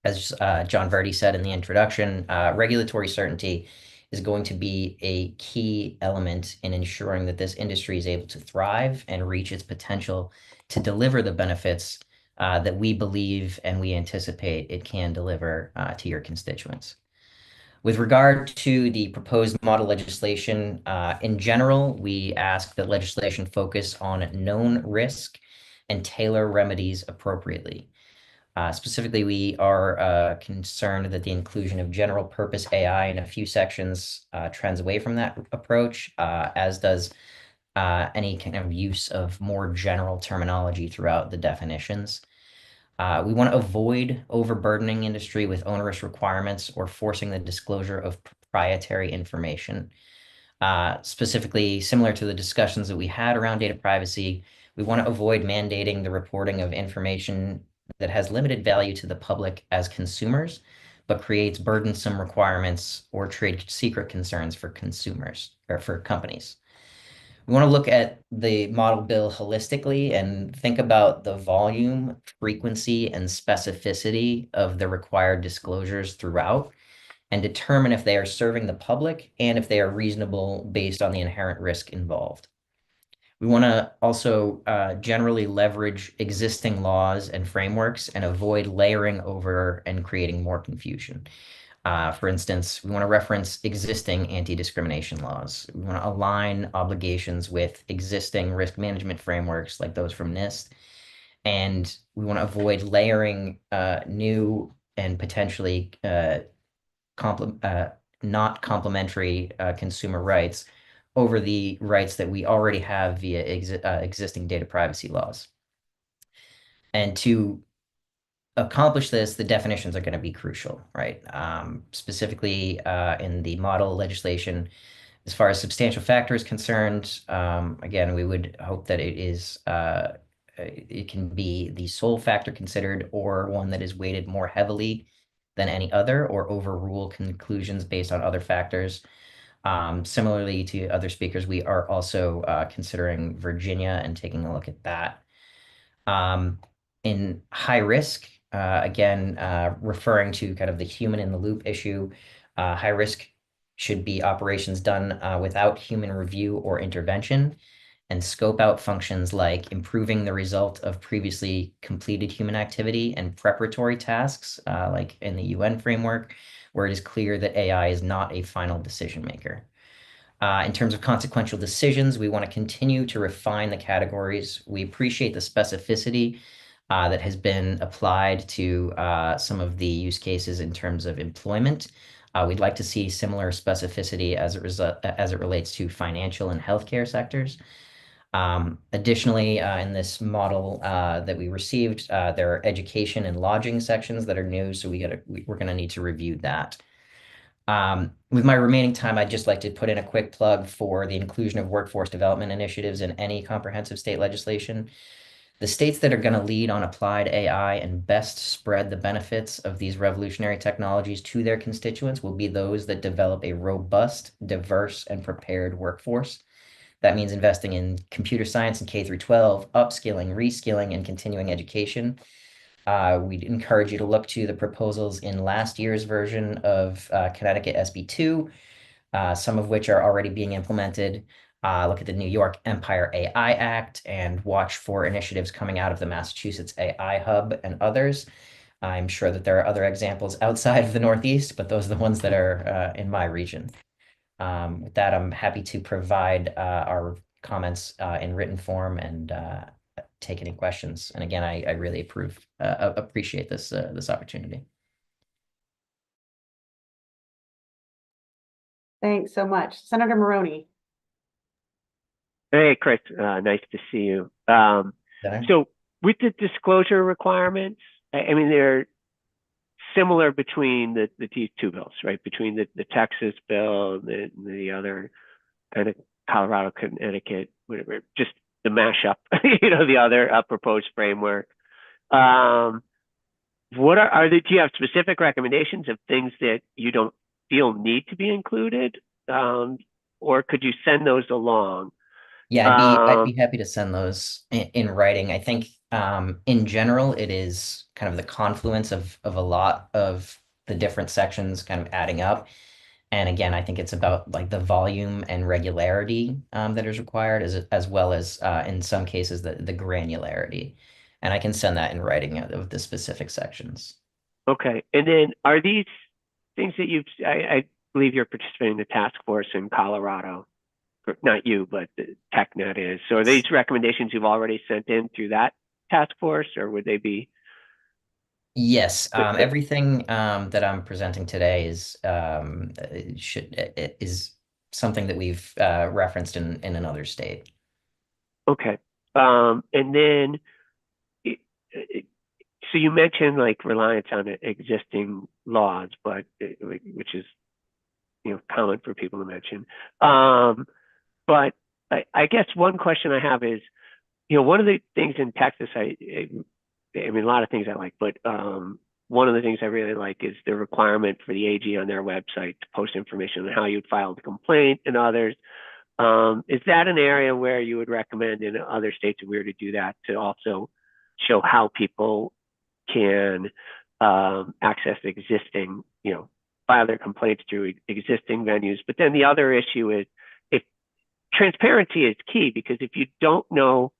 as John Verdi said in the introduction, regulatory certainty is going to be a key element in ensuring that this industry is able to thrive and reach its potential to deliver the benefits that we believe and we anticipate it can deliver to your constituents. With regard to the proposed model legislation, in general, we ask that legislation focus on known risk and tailor remedies appropriately. Specifically, we are concerned that the inclusion of general purpose AI in a few sections trends away from that approach, as does any kind of use of more general terminology throughout the definitions. We want to avoid overburdening industry with onerous requirements or forcing the disclosure of proprietary information. Specifically, similar to the discussions that we had around data privacy, we want to avoid mandating the reporting of information that has limited value to the public as consumers, but creates burdensome requirements or trade secret concerns for consumers or for companies. We want to look at the model bill holistically and think about the volume, frequency, and specificity of the required disclosures throughout, and determine if they are serving the public and if they are reasonable based on the inherent risk involved. We want to also generally leverage existing laws and frameworks and avoid layering over and creating more confusion. For instance, we want to reference existing anti-discrimination laws. We want to align obligations with existing risk management frameworks like those from NIST. And we want to avoid layering new and potentially not complementary consumer rights over the rights that we already have via existing data privacy laws. And to accomplish this, the definitions are going to be crucial, right? Specifically in the model legislation, as far as substantial factor is concerned, again, we would hope that it can be the sole factor considered or one that is weighted more heavily than any other or overrule conclusions based on other factors. Similarly to other speakers, we are also considering Virginia and taking a look at that. In high risk, again, referring to kind of the human in the loop issue, high risk should be operations done without human review or intervention, and scope out functions like improving the result of previously completed human activity and preparatory tasks, like in the UN framework, where it is clear that AI is not a final decision maker. In terms of consequential decisions, we want to continue to refine the categories. We appreciate the specificity that has been applied to some of the use cases in terms of employment. We'd like to see similar specificity as it relates to financial and healthcare sectors. Additionally, in this model that we received, there are education and lodging sections that are new, so we're going to need to review that. With my remaining time, I'd just like to put in a quick plug for the inclusion of workforce development initiatives in any comprehensive state legislation. The states that are going to lead on applied AI and best spread the benefits of these revolutionary technologies to their constituents will be those that develop a robust, diverse, and prepared workforce. That means investing in computer science and K through 12, upskilling, reskilling, and continuing education. We'd encourage you to look to the proposals in last year's version of Connecticut SB 2, some of which are already being implemented. Look at the New York Empire AI Act and watch for initiatives coming out of the Massachusetts AI Hub and others. I'm sure that there are other examples outside of the Northeast, but those are the ones that are in my region. With that, I'm happy to provide our comments in written form and take any questions. And again, I really appreciate this opportunity. Thanks so much. Senator Maroney. Hey, Chris, nice to see you. So with the disclosure requirements, I mean, they're similar between the two bills, right? Between the Texas bill and the other kind of Colorado, Connecticut, whatever, just the mashup, the other proposed framework. Do you have specific recommendations of things that you don't feel need to be included? Or could you send those along? Yeah, I'd Um, be happy to send those in writing. I think in general it is kind of the confluence of a lot of the different sections kind of adding up. And again, I think it's about like the volume and regularity that is required, as well as in some cases the granularity. And I can send that in writing of the specific sections. okay. And then are these things that I believe you're participating in the task force in Colorado, not you, but the Technet is. So are these recommendations you've already sent in through that task force, or would they be? Yes, everything that I'm presenting today is something that we've referenced in another state. Okay. And then, so you mentioned like reliance on existing laws, but which is, common for people to mention. But I guess one question I have is, one of the things in Texas, I mean, a lot of things I like, but one of the things I really like is the requirement for the AG on their website to post information on how you'd file the complaint and others. Is that an area where you would recommend in other states if we were to do that to also show how people can access existing, file their complaints through existing venues? But then the other issue is if transparency is key, because if you don't know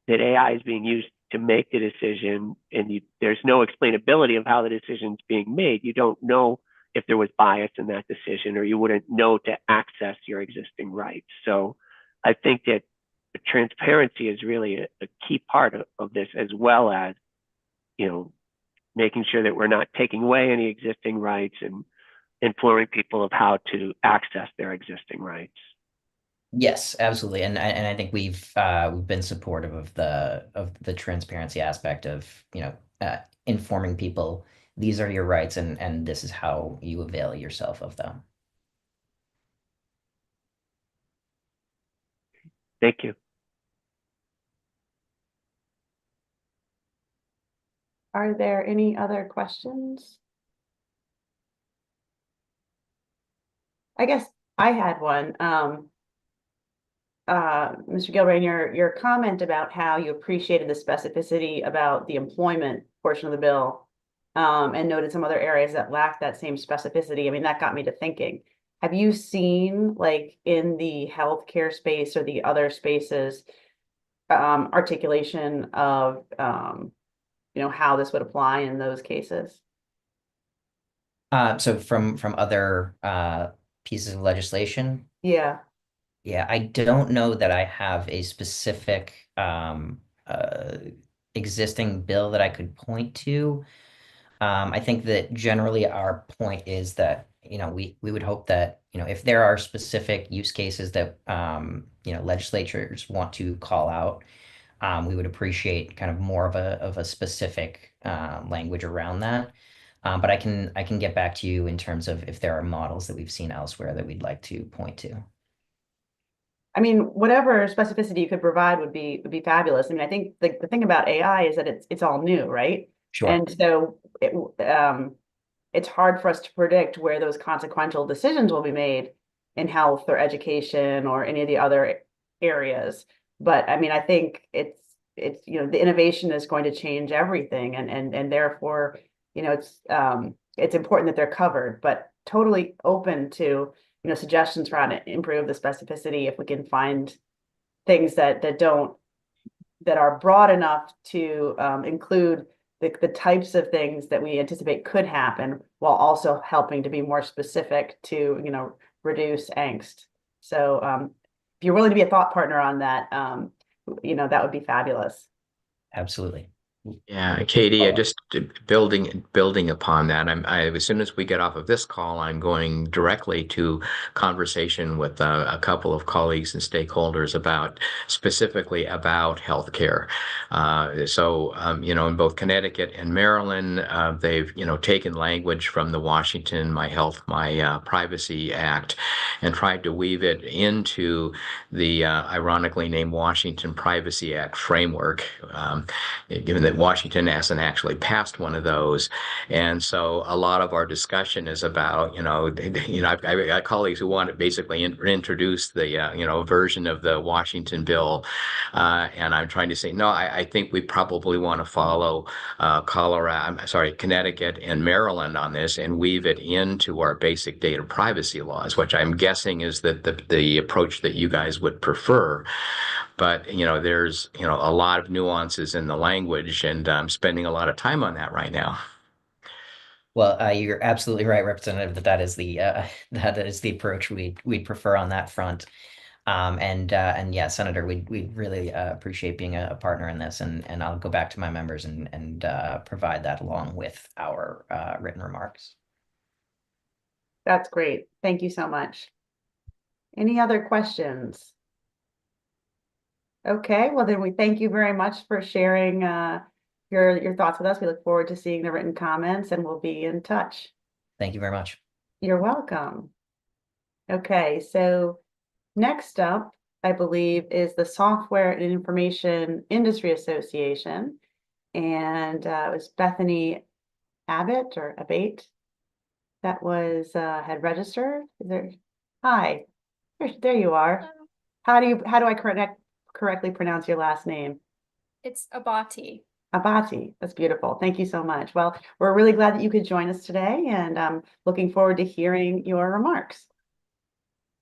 that AI is being used to make the decision and there's no explainability of how the decision is being made, you don't know if there was bias in that decision, or you wouldn't know to access your existing rights. So I think that transparency is really a key part of this, as well as, making sure that we're not taking away any existing rights and informing people of how to access their existing rights. Yes, absolutely, and I think we've been supportive of the transparency aspect of informing people these are your rights and this is how you avail yourself of them. Thank you. Are there any other questions? I guess I had one. Mr. Gilrein, your comment about how you appreciated the specificity about the employment portion of the bill, and noted some other areas that lack that same specificity. I mean, that got me to thinking. Have you seen, like, in the healthcare space or the other spaces, articulation of how this would apply in those cases? So from other pieces of legislation, Yeah. yeah, I don't know that I have a specific existing bill that I could point to. I think that generally our point is that, we would hope that, if there are specific use cases that, legislatures want to call out, we would appreciate kind of more of a specific language around that. But I can get back to you in terms of if there are models that we've seen elsewhere that we'd like to point to. I mean, whatever specificity you could provide would be fabulous. I mean, I think the thing about AI is that it's all new, right? Sure. And so it's hard for us to predict where those consequential decisions will be made in health or education or any of the other areas. But I mean, I think it's the innovation is going to change everything, and therefore, it's important that they're covered, but totally open to suggestions for how to improve the specificity if we can find things that are broad enough to include the types of things that we anticipate could happen, while also helping to be more specific to reduce angst. So if you're willing to be a thought partner on that, that would be fabulous. Absolutely. Yeah, Katie, just building upon that, as soon as we get off of this call, I'm going directly to conversation with a couple of colleagues and stakeholders specifically about healthcare. In both Connecticut and Maryland, they've taken language from the Washington My Health, My Privacy Act and tried to weave it into the ironically named Washington Privacy Act framework, given that Washington hasn't actually passed one of those. And so a lot of our discussion is about, I've got colleagues who want to basically introduce the, version of the Washington bill. And I'm trying to say, no, I think we probably want to follow Connecticut and Maryland on this and weave it into our basic data privacy laws, which I'm guessing is the approach that you guys would prefer. But, there's, a lot of nuances in the language, and I'm spending a lot of time on that right now. Well, you're absolutely right, Representative, that is the approach we'd prefer on that front. And yeah, Senator, we'd really appreciate being a partner in this, and I'll go back to my members and provide that along with our written remarks. That's great. Thank you so much. Any other questions? Okay, well then we thank you very much for sharing your thoughts with us. We look forward to seeing the written comments, and we'll be in touch. Thank you very much. You're welcome. Okay, so next up, I believe, is the Software and Information Industry Association, and it was Bethany Abbate or Abbate that was had registered. Hi, there you are. How do I correctly pronounce your last name? It's Abbate. Abbate. That's beautiful. Thank you so much. Well, we're really glad that you could join us today, and I'm looking forward to hearing your remarks.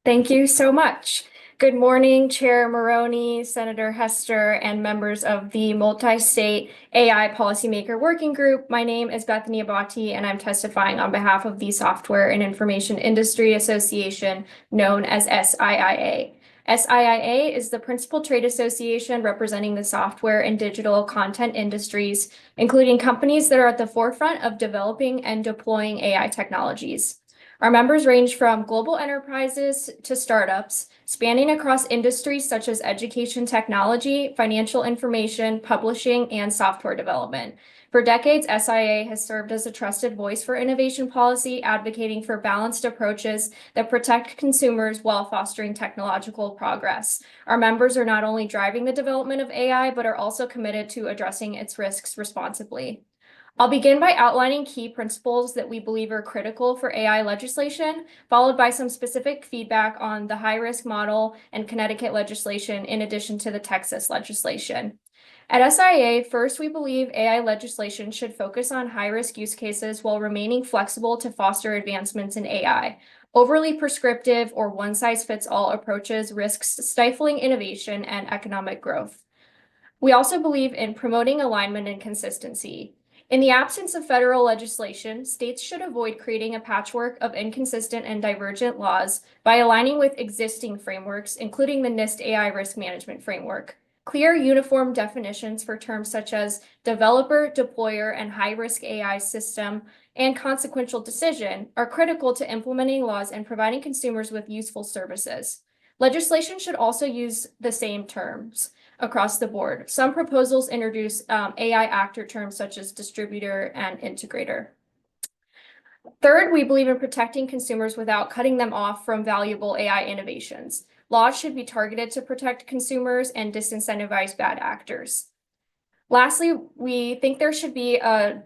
Thank you so much. Good morning, Chair Maroney, Senator Hester, and members of the Multi-State AI Policymaker Working Group. My name is Bethany Abbate, and I'm testifying on behalf of the Software and Information Industry Association, known as SIIA. SIIA is the principal trade association representing the software and digital content industries, including companies that are at the forefront of developing and deploying AI technologies. Our members range from global enterprises to startups, spanning across industries such as education technology, financial information, publishing, and software development. For decades, SIA has served as a trusted voice for innovation policy, advocating for balanced approaches that protect consumers while fostering technological progress. Our members are not only driving the development of AI, but are also committed to addressing its risks responsibly. I'll begin by outlining key principles that we believe are critical for AI legislation, followed by some specific feedback on the high-risk model and Connecticut legislation, in addition to the Texas legislation. At SIA, first, we believe AI legislation should focus on high-risk use cases while remaining flexible to foster advancements in AI. Overly prescriptive or one-size-fits-all approaches risks stifling innovation and economic growth. We also believe in promoting alignment and consistency. In the absence of federal legislation, states should avoid creating a patchwork of inconsistent and divergent laws by aligning with existing frameworks, including the NIST AI Risk Management Framework. Clear, uniform definitions for terms such as developer, deployer, and high-risk AI system and consequential decision are critical to implementing laws and providing consumers with useful services. Legislation should also use the same terms across the board. Some proposals introduce AI actor terms such as distributor and integrator. Third, we believe in protecting consumers without cutting them off from valuable AI innovations. Laws should be targeted to protect consumers and disincentivize bad actors. Lastly, we think there should be a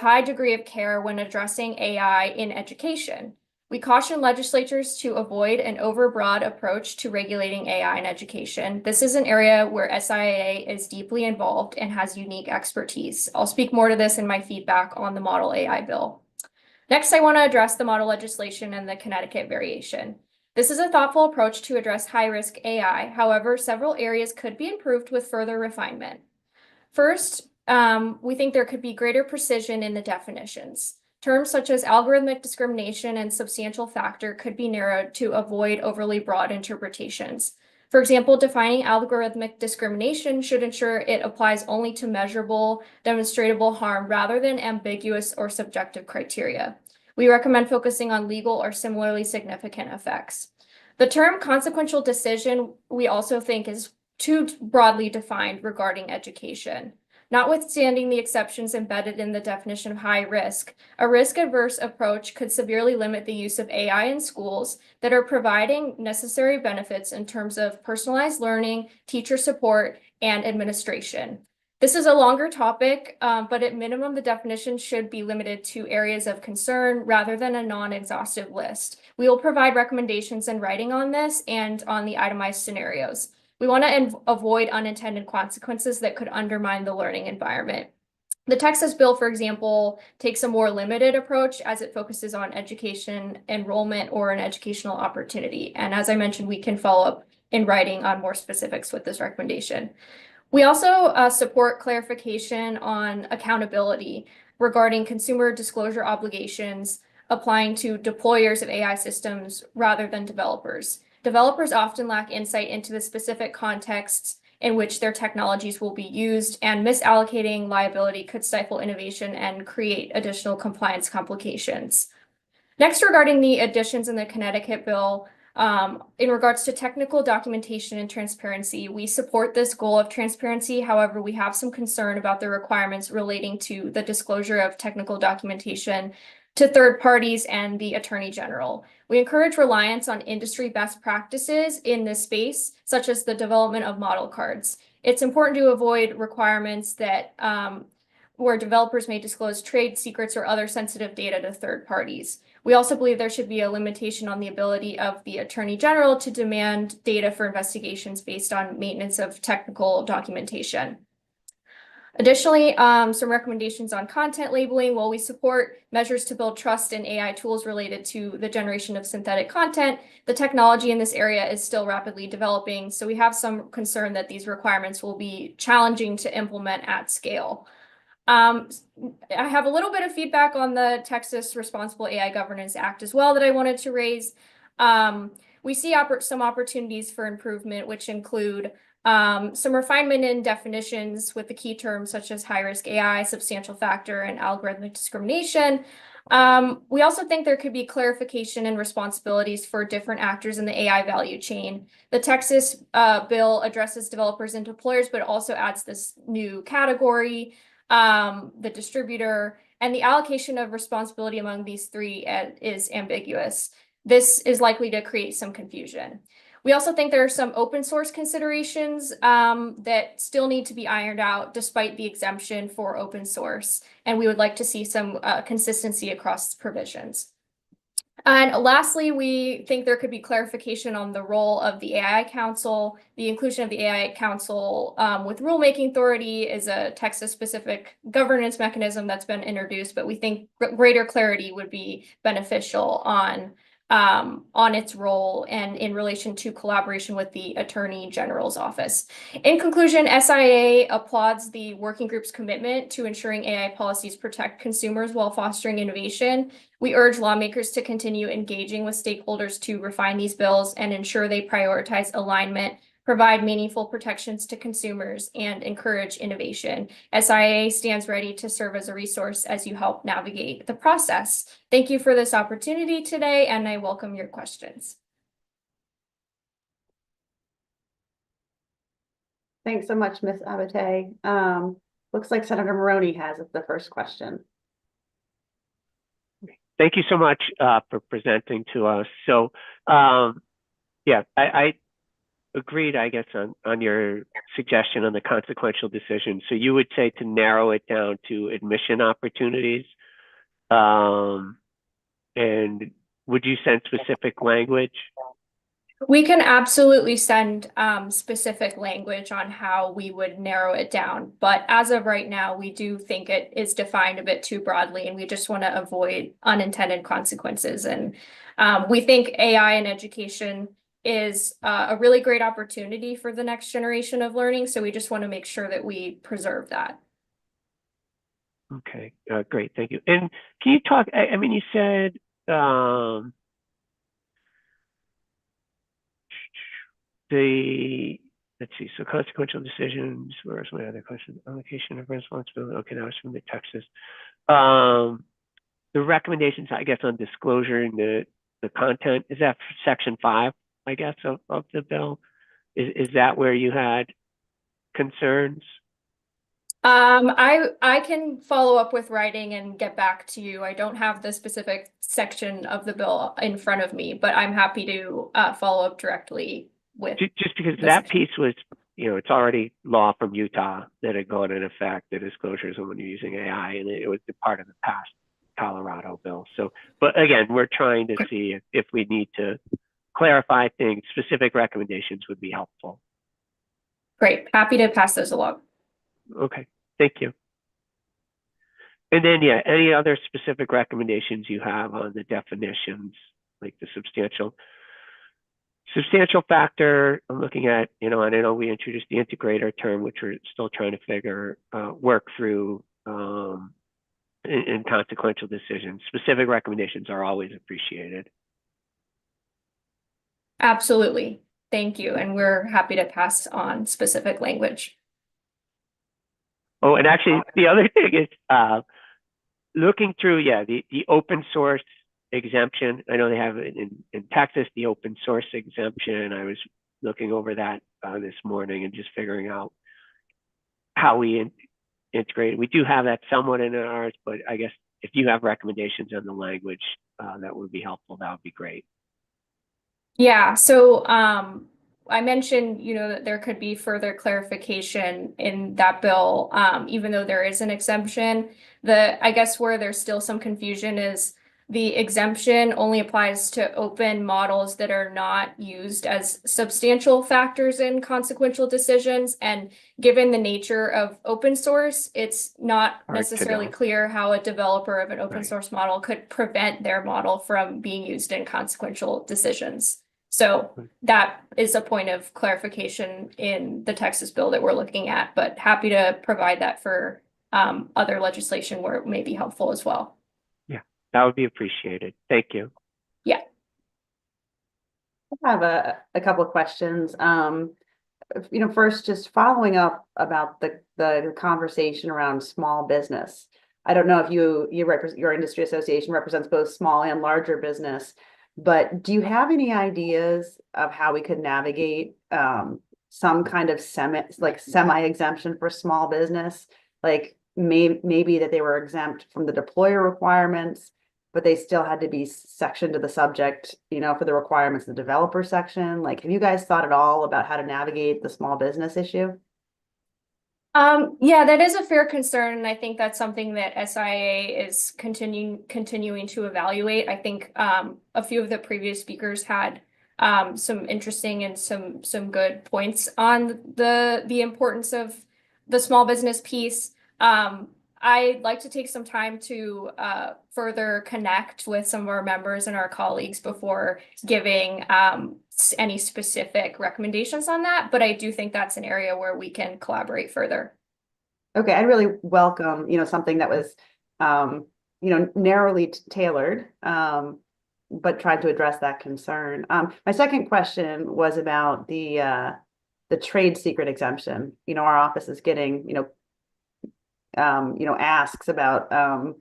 high degree of care when addressing AI in education. We caution legislatures to avoid an overbroad approach to regulating AI in education. This is an area where SIA is deeply involved and has unique expertise. I'll speak more to this in my feedback on the Model AI bill. Next, I want to address the model legislation and the Connecticut variation. This is a thoughtful approach to address high-risk AI. However, several areas could be improved with further refinement. First, we think there could be greater precision in the definitions. Terms such as algorithmic discrimination and substantial factor could be narrowed to avoid overly broad interpretations. For example, defining algorithmic discrimination should ensure it applies only to measurable, demonstrable harm rather than ambiguous or subjective criteria. We recommend focusing on legal or similarly significant effects. The term consequential decision, we also think, is too broadly defined regarding education. Notwithstanding the exceptions embedded in the definition of high risk, a risk-averse approach could severely limit the use of AI in schools that are providing necessary benefits in terms of personalized learning, teacher support, and administration. This is a longer topic, but at minimum, the definition should be limited to areas of concern rather than a non-exhaustive list. We will provide recommendations in writing on this and on the itemized scenarios. We want to avoid unintended consequences that could undermine the learning environment. The Texas bill, for example, takes a more limited approach as it focuses on education enrollment or an educational opportunity. And as I mentioned, we can follow up in writing on more specifics with this recommendation. We also support clarification on accountability regarding consumer disclosure obligations applying to deployers of AI systems rather than developers. Developers often lack insight into the specific contexts in which their technologies will be used, and misallocating liability could stifle innovation and create additional compliance complications. Next, regarding the additions in the Connecticut bill, in regards to technical documentation and transparency, we support this goal of transparency. However, we have some concern about the requirements relating to the disclosure of technical documentation to third parties and the Attorney General. We encourage reliance on industry best practices in this space, such as the development of model cards. It's important to avoid requirements that where developers may disclose trade secrets or other sensitive data to third parties. We also believe there should be a limitation on the ability of the Attorney General to demand data for investigations based on maintenance of technical documentation. Additionally, some recommendations on content labeling. While we support measures to build trust in AI tools related to the generation of synthetic content, the technology in this area is still rapidly developing, so we have some concern that these requirements will be challenging to implement at scale. I have a little bit of feedback on the Texas Responsible AI Governance Act as well that I wanted to raise. We see some opportunities for improvement, which include some refinement in definitions with the key terms such as high-risk AI, substantial factor, and algorithmic discrimination. We also think there could be clarification and responsibilities for different actors in the AI value chain. The Texas bill addresses developers and deployers, but also adds this new category, the distributor, and the allocation of responsibility among these three is ambiguous. This is likely to create some confusion. We also think there are some open source considerations that still need to be ironed out despite the exemption for open source, and we would like to see some consistency across provisions. And lastly, we think there could be clarification on the role of the AI Council. The inclusion of the AI Council with rulemaking authority is a Texas-specific governance mechanism that's been introduced, but we think greater clarity would be beneficial on its role and in relation to collaboration with the Attorney General's office. In conclusion, SIA applauds the working group's commitment to ensuring AI policies protect consumers while fostering innovation. We urge lawmakers to continue engaging with stakeholders to refine these bills and ensure they prioritize alignment, provide meaningful protections to consumers, and encourage innovation. SIA stands ready to serve as a resource as you help navigate the process. Thank you for this opportunity today, and I welcome your questions. Thanks so much, Ms. Abbate. Looks like Senator Maroney has the first question. Thank you so much for presenting to us. So, yeah, I agreed, I guess, on your suggestion on the consequential decision. So you would say to narrow it down to admission opportunities. And would you send specific language? We can absolutely send specific language on how we would narrow it down. But as of right now, we do think it is defined a bit too broadly, and we just want to avoid unintended consequences. And we think AI in education is a really great opportunity for the next generation of learning. So we just want to make sure that we preserve that. Okay, great, thank you. And can you talk, I mean, you said, let's see, so consequential decisions, where's my other question? Allocation of responsibility. Okay, that was from the Texas. The recommendations, I guess, on disclosure and the content, is that section 5, I guess, of the bill? Is that where you had concerns? I can follow up with writing and get back to you. I don't have the specific section of the bill in front of me, but I'm happy to follow up directly with. Just because that piece was it's already law from Utah that had gone in effect, the disclosures when you're using AI, and it was part of the past Colorado bill. So, but again, we're trying to see if we need to clarify things. Specific recommendations would be helpful. Great. Happy to pass those along. Okay, thank you. And then, yeah, any other specific recommendations you have on the definitions, like the substantial factor? I'm looking at, and I know we introduced the integrator term, which we're still trying to work through in consequential decisions. Specific recommendations are always appreciated. Absolutely. Thank you. And we're happy to pass on specific language. Oh, and actually, the other thing is looking through, the open source exemption. I know they have it in Texas, the open source exemption. I was looking over that this morning and just figuring out how we integrate it. We do have that somewhat in ours, but I guess if you have recommendations on the language that would be helpful, that would be great. Yeah, so I mentioned, that there could be further clarification in that bill, even though there is an exemption. I guess where there's still some confusion is the exemption only applies to open models that are not used as substantial factors in consequential decisions. And given the nature of open source, it's not necessarily clear how a developer of an open source model could prevent their model from being used in consequential decisions. So that is a point of clarification in the Texas bill that we're looking at, but happy to provide that for other legislation where it may be helpful as well. Yeah, that would be appreciated. Thank you. Yeah. I have a couple of questions. First, just following up about the conversation around small business. I don't know if your industry association represents both small and larger business, but do you have any ideas of how we could navigate some kind of semi exemption for small business? Like maybe that they were exempt from the deployer requirements, but they still had to be sectioned to the subject, for the requirements of the developer section. Like, have you guys thought at all about how to navigate the small business issue? Yeah, that is a fair concern, and I think that's something that SIA is continuing to evaluate. I think a few of the previous speakers had some interesting and some good points on the importance of the small business piece. I'd like to take some time to further connect with some of our members and our colleagues before giving any specific recommendations on that, but I do think that's an area where we can collaborate further. Okay, I'd really welcome, something that was, narrowly tailored, but tried to address that concern. My second question was about the trade secret exemption. Our office is getting, asks about,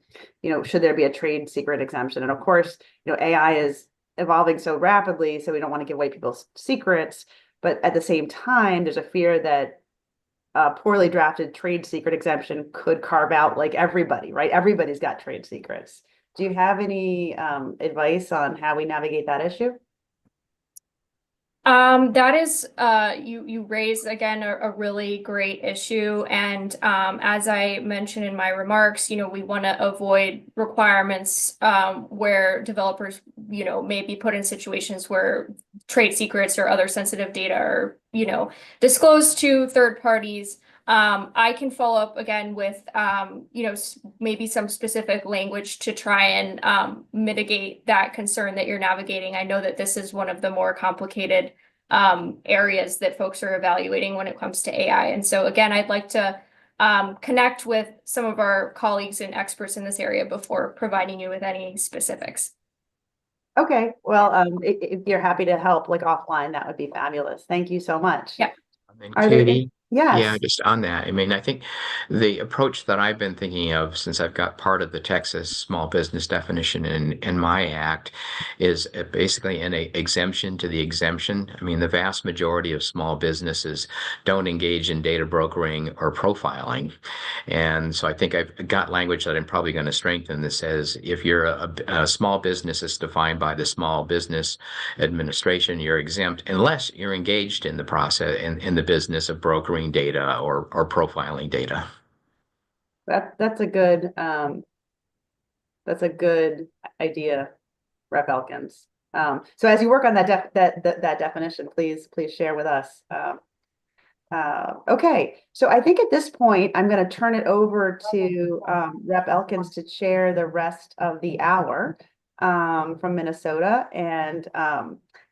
should there be a trade secret exemption? And of course, AI is evolving so rapidly, so we don't want to give away people's secrets. But at the same time, there's a fear that a poorly drafted trade secret exemption could carve out like everybody, right? Everybody's got trade secrets. Do you have any advice on how we navigate that issue? That is, you raise again a really great issue, and as I mentioned in my remarks, we want to avoid requirements where developers, may be put in situations where trade secrets or other sensitive data are, disclosed to third parties. I can follow up again with, maybe some specific language to try and mitigate that concern that you're navigating. I know that this is one of the more complicated areas that folks are evaluating when it comes to AI. And so again, I'd like to connect with some of our colleagues and experts in this area before providing you with any specifics. Okay, well, if you're happy to help like offline, that would be fabulous. Thank you so much. Yeah. And Are there- Katie, Yeah, Yes. just on that. I mean, I think the approach that I've been thinking of since I've got part of the Texas small business definition in my act is basically an exemption to the exemption. I mean, the vast majority of small businesses don't engage in data brokering or profiling. And so I think I've got language that I'm probably going to strengthen that says if you're a small business is defined by the Small Business Administration, you're exempt unless you're engaged in the process in the business of brokering data or profiling data. That's a good idea, Rep. Elkins. So as you work on that definition, please share with us. Okay, so I think at this point I'm going to turn it over to Rep. Elkins to chair the rest of the hour from Minnesota. And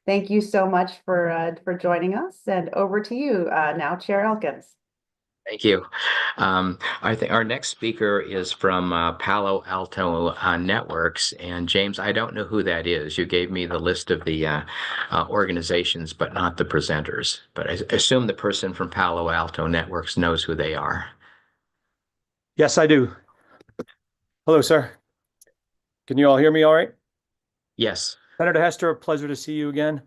thank you so much for joining us. And over to you now, Chair Elkins. Thank you. I think our next speaker is from Palo Alto Networks. And James, I don't know who that is. You gave me the list of the organizations, but not the presenters. But I assume the person from Palo Alto Networks knows who they are. Yes, I do. Hello, sir. Can you all hear me all right? Yes. Senator Hester, pleasure to see you again.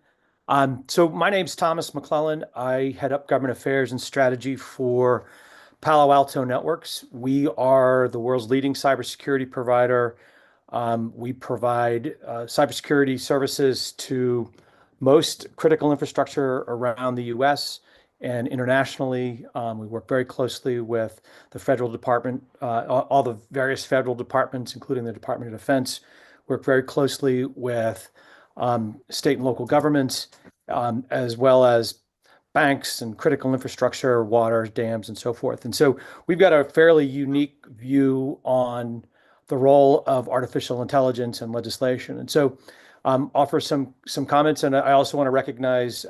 So my name's Thomas MacLellan. I head up government affairs and strategy for Palo Alto Networks. We are the world's leading cybersecurity provider. We provide cybersecurity services to most critical infrastructure around the US and internationally. We work very closely with the federal department, all the various federal departments, including the Department of Defense. Work very closely with state and local governments, as well as banks and critical infrastructure, water, dams, and so forth. And so we've got a fairly unique view on the role of artificial intelligence and legislation. And so offer some comments. And I also want to recognize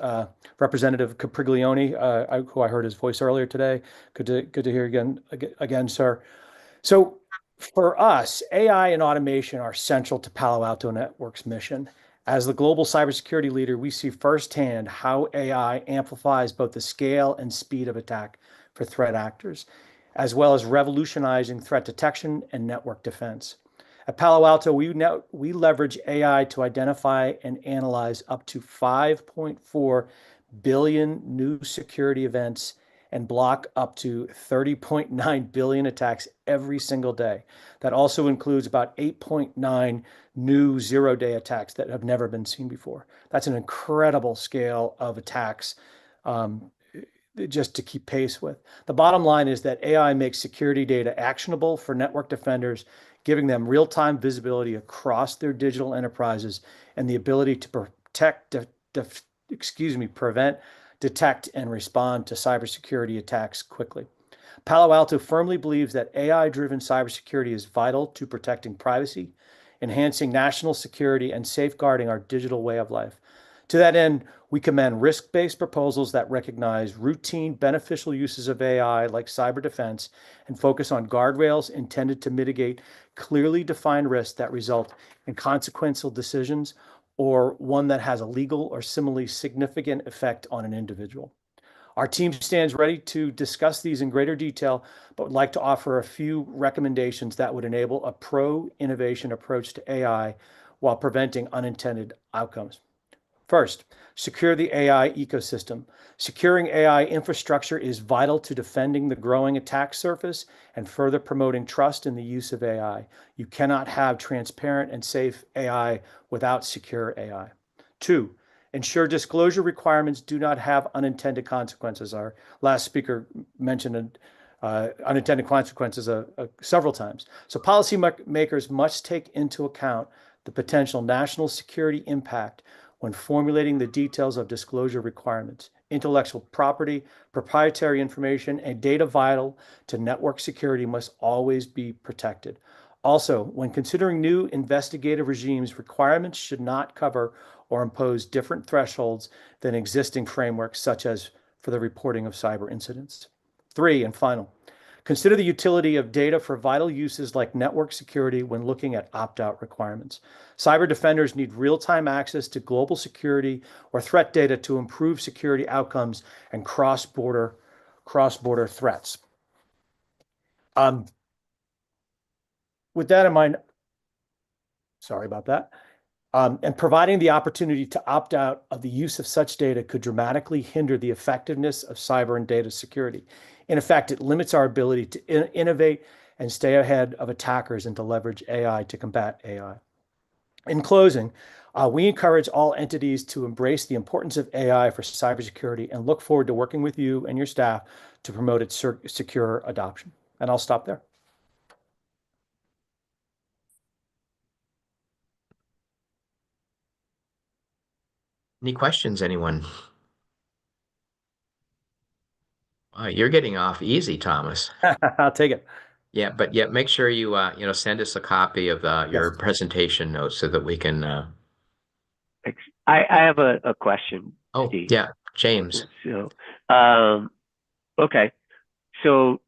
Representative Capriglione, who I heard his voice earlier today. Good to hear again, sir. So for us, AI and automation are central to Palo Alto Networks' mission. As the global cybersecurity leader, we see firsthand how AI amplifies both the scale and speed of attack for threat actors, as well as revolutionizing threat detection and network defense. At Palo Alto, we leverage AI to identify and analyze up to 5.4 billion new security events and block up to 30.9 billion attacks every single day. That also includes about 8.9 new zero-day attacks that have never been seen before. That's an incredible scale of attacks just to keep pace with. The bottom line is that AI makes security data actionable for network defenders, giving them real-time visibility across their digital enterprises and the ability to prevent, detect, and respond to cybersecurity attacks quickly. Palo Alto firmly believes that AI-driven cybersecurity is vital to protecting privacy, enhancing national security, and safeguarding our digital way of life. To that end, we commend risk-based proposals that recognize routine beneficial uses of AI like cyber defense and focus on guardrails intended to mitigate clearly defined risks that result in consequential decisions or one that has a legal or similarly significant effect on an individual. Our team stands ready to discuss these in greater detail, but would like to offer a few recommendations that would enable a pro-innovation approach to AI while preventing unintended outcomes. First, secure the AI ecosystem. Securing AI infrastructure is vital to defending the growing attack surface and further promoting trust in the use of AI. You cannot have transparent and safe AI without secure AI. Two, ensure disclosure requirements do not have unintended consequences. Our last speaker mentioned unintended consequences several times. So policymakers must take into account the potential national security impact when formulating the details of disclosure requirements. Intellectual property, proprietary information, and data vital to network security must always be protected. Also, when considering new investigative regimes, requirements should not cover or impose different thresholds than existing frameworks, such as for the reporting of cyber incidents. Three, and final, consider the utility of data for vital uses like network security when looking at opt-out requirements. Cyber defenders need real-time access to global security or threat data to improve security outcomes and cross-border cross-border threats. With that in mind, sorry about that. And providing the opportunity to opt out of the use of such data could dramatically hinder the effectiveness of cyber and data security. In effect, it limits our ability to innovate and stay ahead of attackers and to leverage AI to combat AI. In closing, we encourage all entities to embrace the importance of AI for cybersecurity and look forward to working with you and your staff to promote its secure adoption. And I'll stop there. Any questions, anyone? You're getting off easy, Thomas. I'll take it. Yeah, but yeah, make sure you send us a copy of your Yes. presentation notes so that we can. I have a question, Oh, Steve. yeah, James. So, okay. So,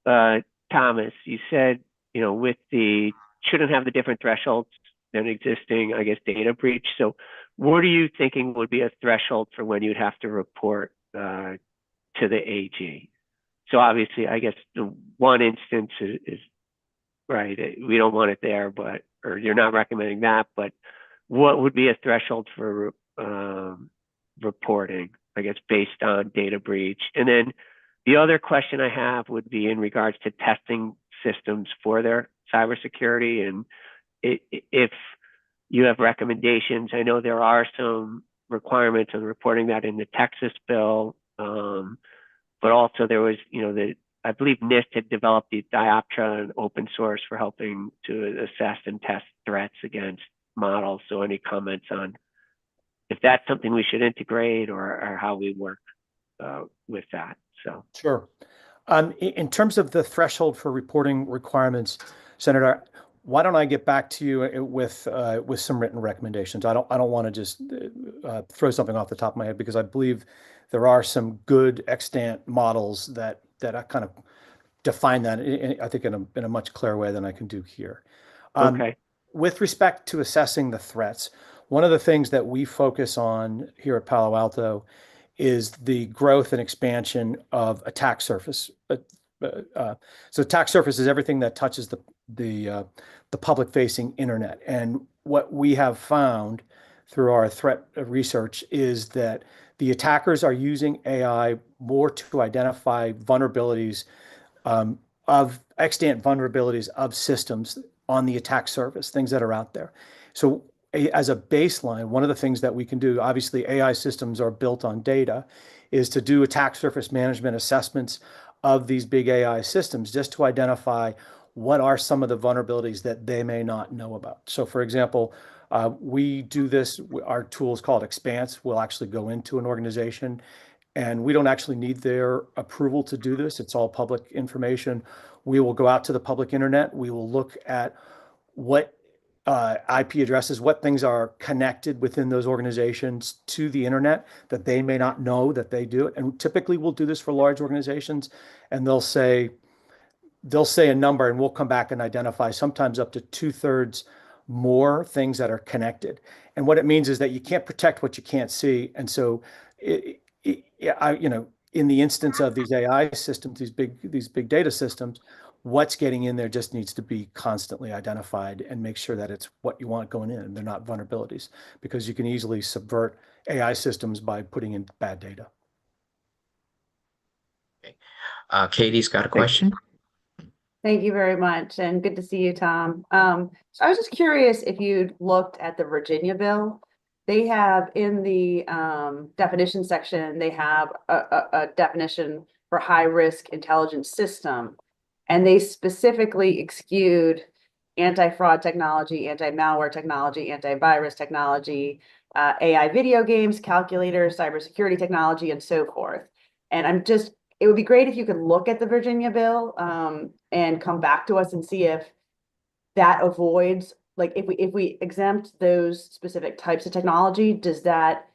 Thomas, you said, with shouldn't have the different thresholds than existing, I guess, data breach. So what are you thinking would be a threshold for when you'd have to report to the AG? So obviously, I guess the one instance is right. We don't want it there, or you're not recommending that, but what would be a threshold for reporting, I guess, based on data breach? And then the other question I have would be in regards to testing systems for their cybersecurity. And if you have recommendations, I know there are some requirements on reporting that in the Texas bill, but also there was, I believe NIST had developed the Dioptra and open source for helping to assess and test threats against models. So any comments on if that's something we should integrate or how we work with that? So Sure. In terms of the threshold for reporting requirements, Senator, why don't I get back to you with some written recommendations? I don't want to just throw something off the top of my head because I believe there are some good extant models that I kind of define that I think in a much clearer way than I can do here. okay. With respect to assessing the threats, one of the things that we focus on here at Palo Alto is the growth and expansion of attack surface. So attack surface is everything that touches the public-facing internet. And what we have found through our threat research is that the attackers are using AI more to identify vulnerabilities of extant vulnerabilities of systems on the attack surface, things that are out there. So as a baseline, one of the things that we can do, obviously AI systems are built on data, is to do attack surface management assessments of these big AI systems just to identify what are some of the vulnerabilities that they may not know about. So for example, we do this, our tool is called Expanse. We'll actually go into an organization and we don't actually need their approval to do this. It's all public information. We will go out to the public internet. We will look at what IP addresses, what things are connected within those organizations to the internet that they may not know that they do it. And typically we'll do this for large organizations and they'll say a number and we'll come back and identify sometimes up to 2/3 more things that are connected. And what it means is that you can't protect what you can't see. And so in the instance of these AI systems, these big data systems, what's getting in there just needs to be constantly identified and make sure that it's what you want going in and they're not vulnerabilities, because you can easily subvert AI systems by putting in bad data. Okay. Katie's got a question. Thank you very much, and good to see you, Tom. So I was just curious if you'd looked at the Virginia bill. They have in the definition section, they have a definition for high-risk intelligence system, and they specifically exclude anti-fraud technology, anti-malware technology, antivirus technology, AI video games, calculators, cybersecurity technology, and so forth. And it would be great if you could look at the Virginia bill and come back to us and see if that avoids, like if we exempt those specific types of technology, does that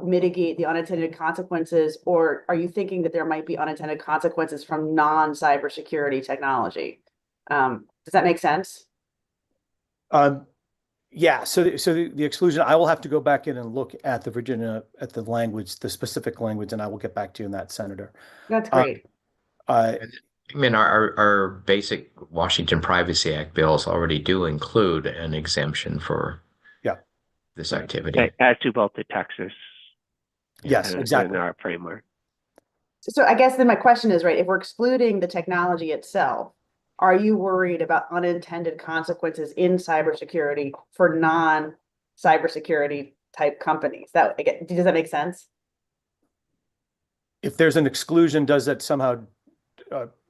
mitigate the unintended consequences, or are you thinking that there might be unintended consequences from non-cybersecurity technology? Does that make sense? Yeah, so the exclusion, I will have to go back in and look at the Virginia, at the language, the specific language, and I will get back to you on that, Senator. That's great. Uh, I mean, our basic Washington Privacy Act bills already do include an exemption for yeah, this activity. As to both the Texas yes, and exactly. our framework. So I guess then my question is, right, if we're excluding the technology itself, are you worried about unintended consequences in cybersecurity for non-cybersecurity type companies? Does that make sense? If there's an exclusion, does that somehow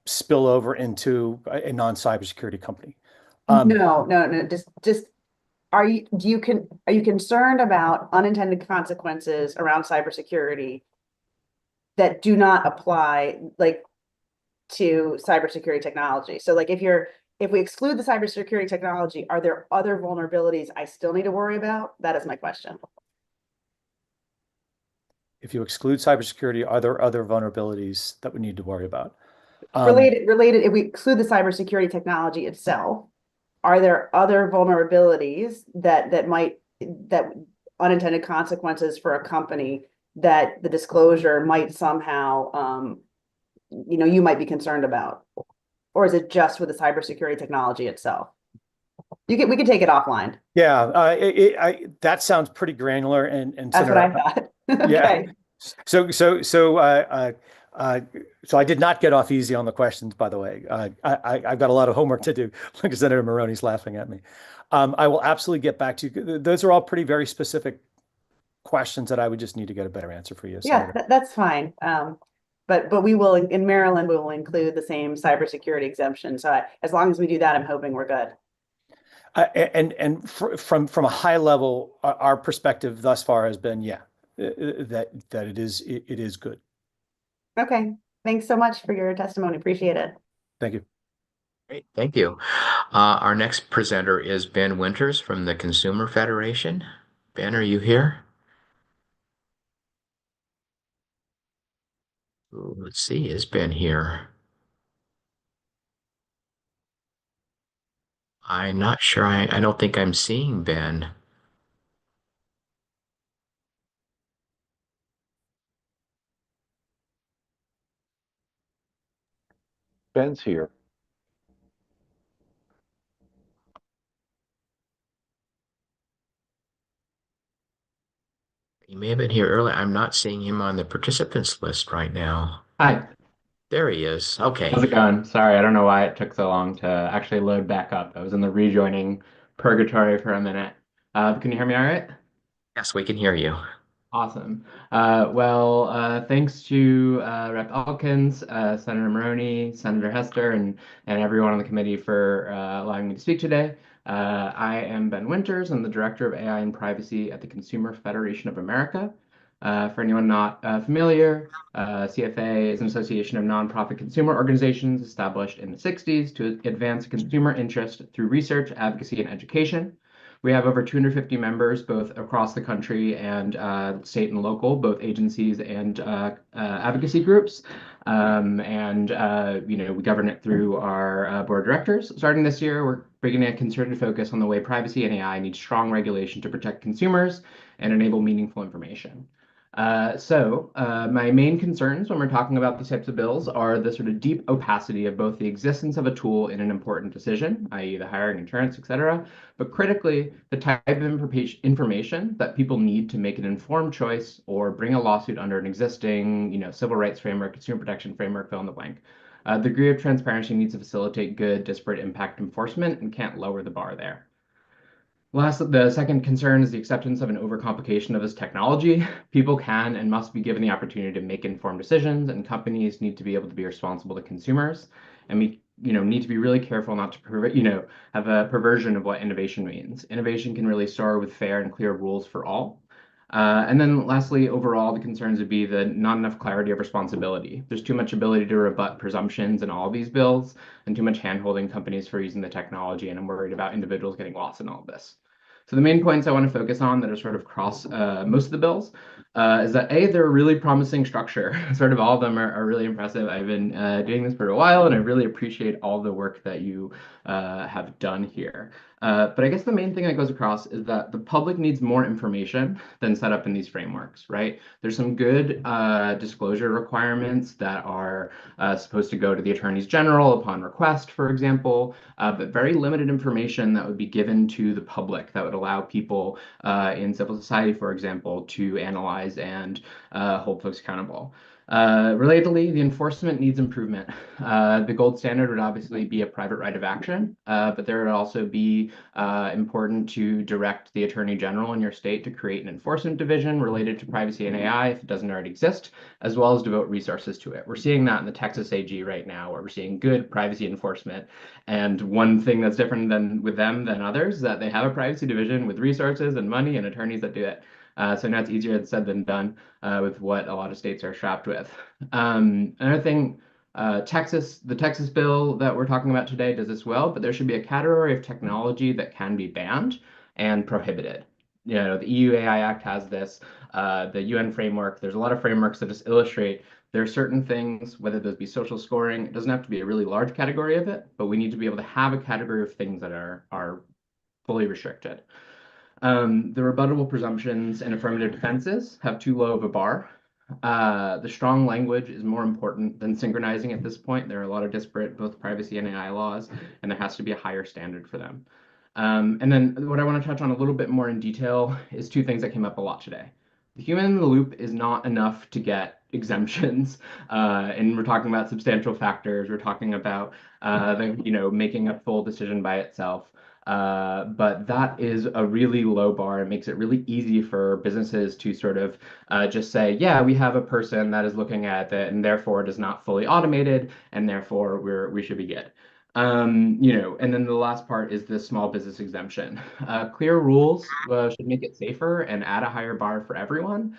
spill over into a non-cybersecurity company? No. Just are you concerned about unintended consequences around cybersecurity that do not apply like to cybersecurity technology? So like if we exclude the cybersecurity technology, are there other vulnerabilities I still need to worry about? That is my question. If you exclude cybersecurity, are there other vulnerabilities that we need to worry about? Related, if we exclude the cybersecurity technology itself, are there other vulnerabilities that unintended consequences for a company that the disclosure might somehow you might be concerned about? Or is it just with the cybersecurity technology itself? We can take it offline. Yeah, that sounds pretty granular and That's what I thought. Okay. Yeah. So I did not get off easy on the questions, by the way. I've got a lot of homework to do. Like Senator Maroney's laughing at me. I will absolutely get back to you. Those are all pretty very specific questions that I would just need to get a better answer for you. Yeah, that's fine. But we will, in Maryland, we will include the same cybersecurity exemption. So as long as we do that, I'm hoping we're good. From a high level, our perspective thus far has been, that it is good. Okay. Thanks so much for your testimony. Appreciate it. Thank you. Great, thank you. Our next presenter is Ben Winters from the Consumer Federation. Ben, are you here? Ooh, let's see, is Ben here? I'm not sure. I don't think I'm seeing Ben. Ben's here. He may have been here earlier. I'm not seeing him on the participants list right now. Hi, There he is. Okay. how's it going? Sorry, I don't know why it took so long to actually load back up. I was in the rejoining purgatory for a minute. Can you hear me all right? Yes, we can hear you. Awesome. Thanks to Rep. Elkins, Senator Maroney, Senator Hester, and everyone on the committee for allowing me to speak today. I am Ben Winters. I'm the Director of AI and Privacy at the Consumer Federation of America. For anyone not familiar, CFA is an association of nonprofit consumer organizations established in the 60s to advance consumer interest through research, advocacy, and education. We have over 250 members, both across the country and state and local, both agencies and advocacy groups. We govern it through our board of directors. Starting this year, we're beginning a concerted focus on the way privacy and AI need strong regulation to protect consumers and enable meaningful information. My main concerns when we're talking about these types of bills are the sort of deep opacity of both the existence of a tool in an important decision, i.e. the hiring, insurance, et cetera, but critically, the type of information that people need to make an informed choice or bring a lawsuit under an existing, civil rights framework, consumer protection framework, fill in the blank. The degree of transparency needs to facilitate good disparate impact enforcement and can't lower the bar there. The second concern is the acceptance of an overcomplication of this technology. People can and must be given the opportunity to make informed decisions, and companies need to be able to be responsible to consumers. And we, need to be really careful not to, have a perversion of what innovation means. Innovation can really start with fair and clear rules for all. And then lastly, overall, the concerns would be the not enough clarity of responsibility. There's too much ability to rebut presumptions in all these bills and too much hand-holding companies for using the technology. And I'm worried about individuals getting lost in all of this. So the main points I want to focus on that are sort of across most of the bills is that they're a really promising structure. Sort of all of them are really impressive. I've been doing this for a while, and I really appreciate all the work that you have done here. But I guess the main thing that goes across is that the public needs more information than set up in these frameworks, right? There's some good disclosure requirements that are supposed to go to the attorneys general upon request, for example, but very limited information that would be given to the public that would allow people in civil society, for example, to analyze and hold folks accountable. Relatedly, the enforcement needs improvement. The gold standard would obviously be a private right of action, but there would also be important to direct the Attorney General in your state to create an enforcement division related to privacy and AI if it doesn't already exist, as well as devote resources to it. We're seeing that in the Texas AG right now, where we're seeing good privacy enforcement. And one thing that's different with them than others is that they have a privacy division with resources and money and attorneys that do it. So now it's easier said than done with what a lot of states are strapped with. Another thing, the Texas bill that we're talking about today does this well, but there should be a category of technology that can be banned and prohibited. You know, the EU AI Act has this, the UN framework. There's a lot of frameworks that just illustrate there are certain things, whether those be social scoring, it doesn't have to be a really large category of it, but we need to be able to have a category of things that are fully restricted. The rebuttable presumptions and affirmative defenses have too low of a bar. The strong language is more important than synchronizing at this point. There are a lot of disparate both privacy and AI laws, and there has to be a higher standard for them. And then what I want to touch on a little bit more in detail is two things that came up a lot today. The human in the loop is not enough to get exemptions, and we're talking about substantial factors. We're talking about making a full decision by itself. But that is a really low bar. It makes it really easy for businesses to sort of just say, yeah, we have a person that is looking at it, and therefore it is not fully automated, and therefore we should be good. And then the last part is the small business exemption. Clear rules should make it safer and add a higher bar for everyone.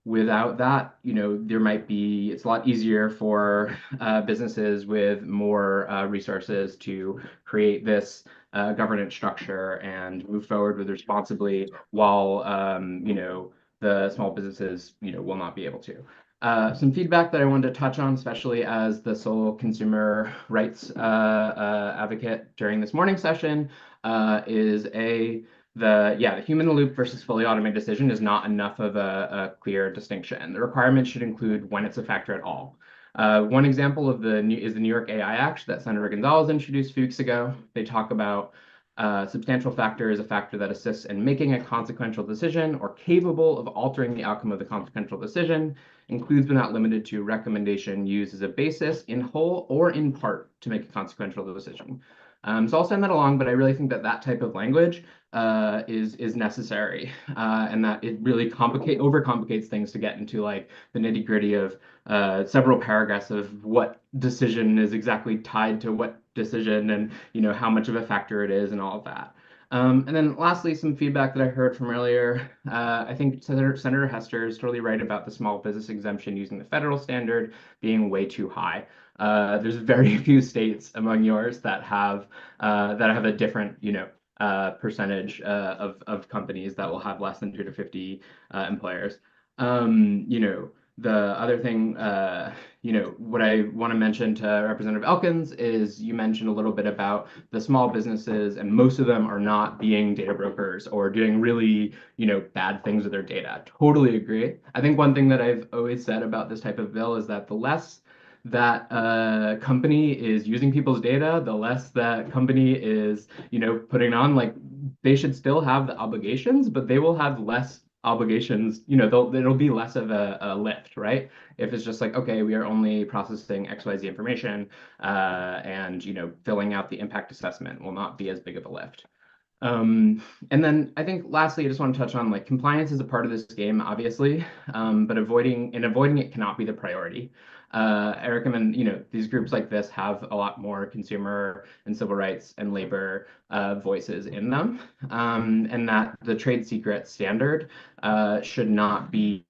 Without that, it's a lot easier for businesses with more resources to create this governance structure and move forward with responsibly while, the small businesses, will not be able to. Some feedback that I wanted to touch on, especially as the sole consumer rights advocate during this morning session, is the human in the loop versus fully automated decision is not enough of a clear distinction. The requirements should include when it's a factor at all. One example of the New York AI Act that Senator Gonzalez introduced a few weeks ago. They talk about substantial factor is a factor that assists in making a consequential decision or capable of altering the outcome of the consequential decision, includes but not limited to recommendation used as a basis in whole or in part to make a consequential decision. So I'll send that along, but I really think that type of language is necessary, and that it really overcomplicates things to get into like the nitty-gritty of several paragraphs of what decision is exactly tied to what decision and how much of a factor it is and all of that. And then lastly, some feedback that I heard from earlier. I think Senator Hester is totally right about the small business exemption using the federal standard being way too high. There's very few states among yours that have a different, percentage of companies that will have less than 2 to 50 employers. The other thing, what I want to mention to Representative Elkins is you mentioned a little bit about the small businesses, and most of them are not being data brokers or doing really, bad things with their data. Totally agree. I think one thing that I've always said about this type of bill is that the less that company is using people's data, the less that company is, putting on, like, they should still have the obligations, but they will have less obligations, it'll be less of a lift, right? If it's just like, okay, we are only processing XYZ information, and, filling out the impact assessment will not be as big of a lift. And then I think lastly, I just want to touch on like compliance is a part of this game, obviously, but avoiding it cannot be the priority. I recommend, these groups like this have a lot more consumer and civil rights and labor voices in them, and that the trade secret standard should not be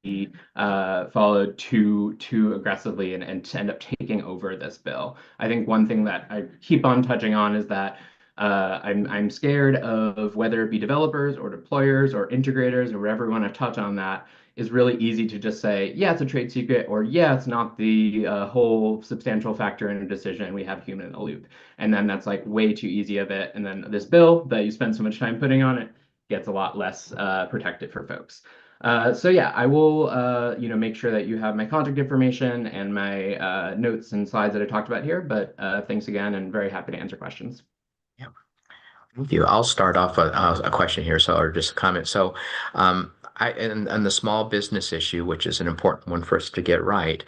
followed too aggressively and to end up taking over this bill. I think one thing that I keep on touching on is that I'm scared of whether it be developers or deployers or integrators or wherever we want to touch on that, is really easy to just say, yeah, it's a trade secret, or yeah, it's not the whole substantial factor in a decision. We have a human in the loop. And then that's like way too easy of it. And then this bill that you spend so much time putting on it gets a lot less protected for folks. So yeah, I will make sure that you have my contact information and my notes and slides that I talked about here. But thanks again, and very happy to answer questions. Yeah. Thank you. I'll start off a question here, or just a comment. So, and the small business issue, which is an important one for us to get right.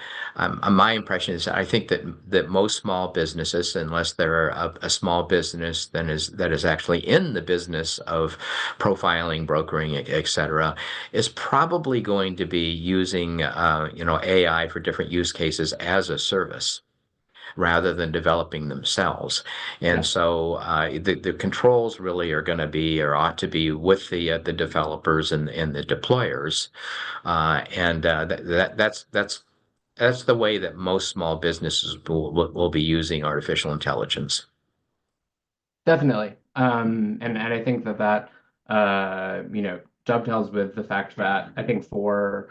My impression is that I think that most small businesses, unless they're a small business that is actually in the business of profiling, brokering, et cetera, is probably going to be using AI for different use cases as a service, rather than developing themselves. And so the controls really are going to be, or ought to be, with the developers and the deployers. That's the way that most small businesses will be using artificial intelligence. Definitely. And I think that dovetails with the fact that I think for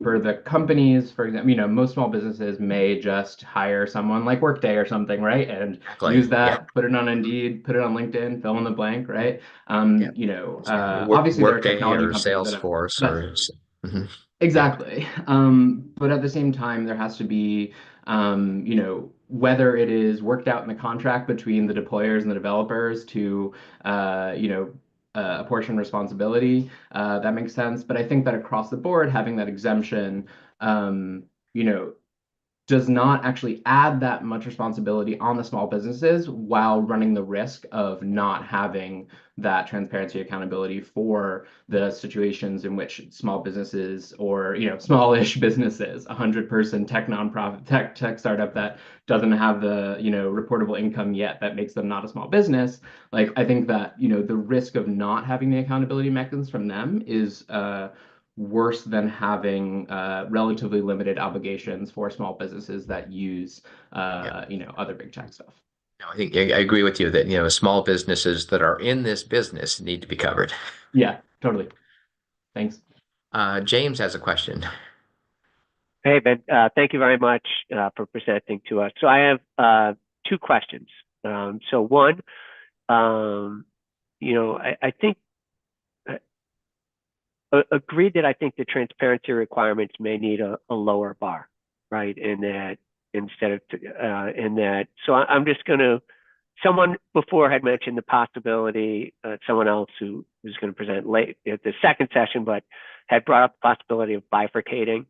the companies, for example, most small businesses may just hire someone like Workday or something, right? And Exactly. use that, Yeah. put it on Indeed, put it on LinkedIn, fill in the blank, right? Yeah. Obviously there are Workday technology or companies Salesforce that or Mhm. exactly. But at the same time, there has to be, whether it is worked out in the contract between the deployers and the developers to, apportion responsibility, that makes sense. But I think that across the board, having that exemption, does not actually add that much responsibility on the small businesses while running the risk of not having that transparency accountability for the situations in which small businesses, or smallish businesses, 100-person tech nonprofit tech startup that doesn't have the reportable income yet, that makes them not a small business. Like, I think that the risk of not having the accountability mechanisms from them is worse than having relatively limited obligations for small businesses that use other big tech stuff. No, I think I agree with you that small businesses that are in this business need to be covered. Yeah, totally. Thanks. James has a question. Hey, Ben, thank you very much for presenting to us. So I have two questions. So one, I think agreed that I think the transparency requirements may need a lower bar, right? In that, instead of so I'm just going to. Someone before had mentioned the possibility. Someone else who was going to present late at the second session, but had brought up the possibility of bifurcating,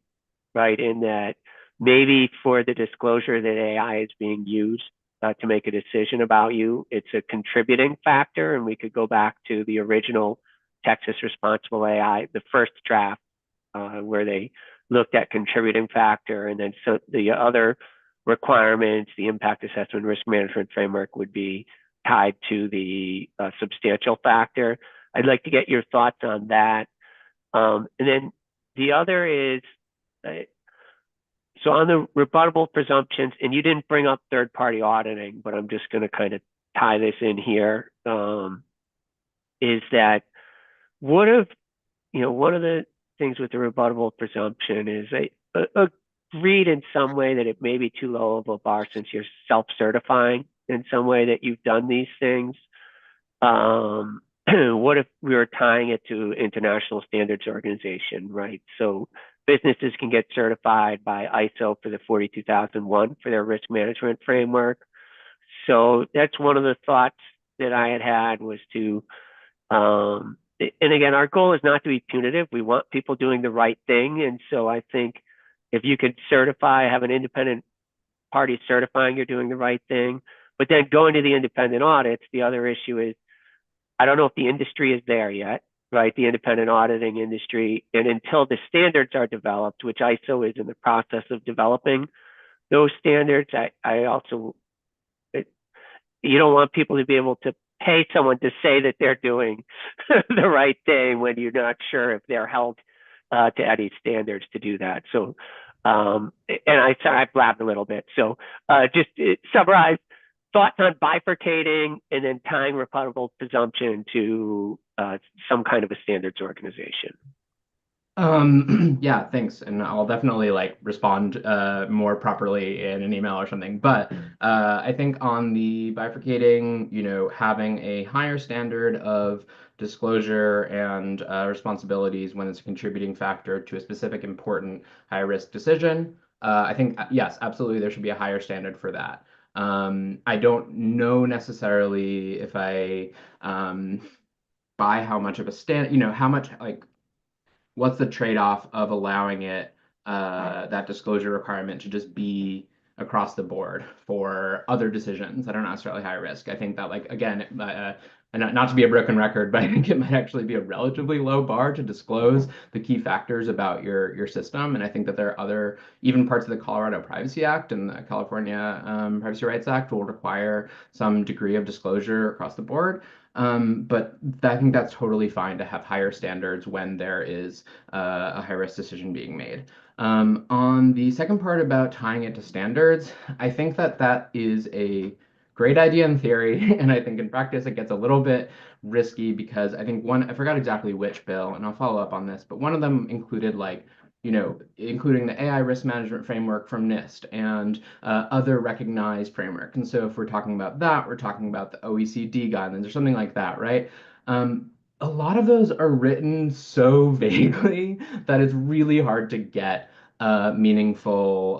right? In that maybe for the disclosure that AI is being used to make a decision about you, it's a contributing factor, and we could go back to the original Texas Responsible AI, the first draft, where they looked at contributing factor, and then so the other requirements, the impact assessment risk management framework, would be tied to the substantial factor. I'd like to get your thoughts on that. And then the other is, so on the rebuttable presumptions, and you didn't bring up third-party auditing, but I'm just going to kind of tie this in here, is that what if, one of the things with the rebuttable presumption is agreed in some way that it may be too low of a bar since you're self-certifying in some way that you've done these things. What if we were tying it to international standards organization, right? So businesses can get certified by ISO for the 42001 for their risk management framework. So that's one of the thoughts that I had was to, and again, our goal is not to be punitive. We want people doing the right thing. And so I think if you could have an independent party certifying you're doing the right thing, but then going to the independent audits, the other issue is, I don't know if the industry is there yet, right? The independent auditing industry. And until the standards are developed, which ISO is in the process of developing those standards, I also, you don't want people to be able to pay someone to say that they're doing the right thing when you're not sure if they're held to any standards to do that. So, and I blabbed a little bit. So just summarize thoughts on bifurcating and then tying rebuttable presumption to some kind of a standards organization? Yeah, thanks. And I'll definitely like respond more properly in an email or something. But I think on the bifurcating, having a higher standard of disclosure and responsibilities when it's a contributing factor to a specific important high risk decision, I think, yes, absolutely, there should be a higher standard for that. I don't know necessarily if I buy how much of a how much like what's the trade-off of allowing it that disclosure requirement to just be across the board for other decisions that are not necessarily high risk. I think that like again, and not to be a broken record, but I think it might actually be a relatively low bar to disclose the key factors about your system. And I think that there are other even parts of the Colorado Privacy Act and the California Privacy Rights Act will require some degree of disclosure across the board. But I think that's totally fine to have higher standards when there is a high risk decision being made. On the second part about tying it to standards, I think that is a great idea in theory, and I think in practice it gets a little bit risky because I think I forgot exactly which bill, and I'll follow up on this, but one of them included like including the AI risk management framework from NIST and other recognized framework. And so if we're talking about that, we're talking about the OECD guidelines or something like that, right? A lot of those are written so vaguely that it's really hard to get meaningful,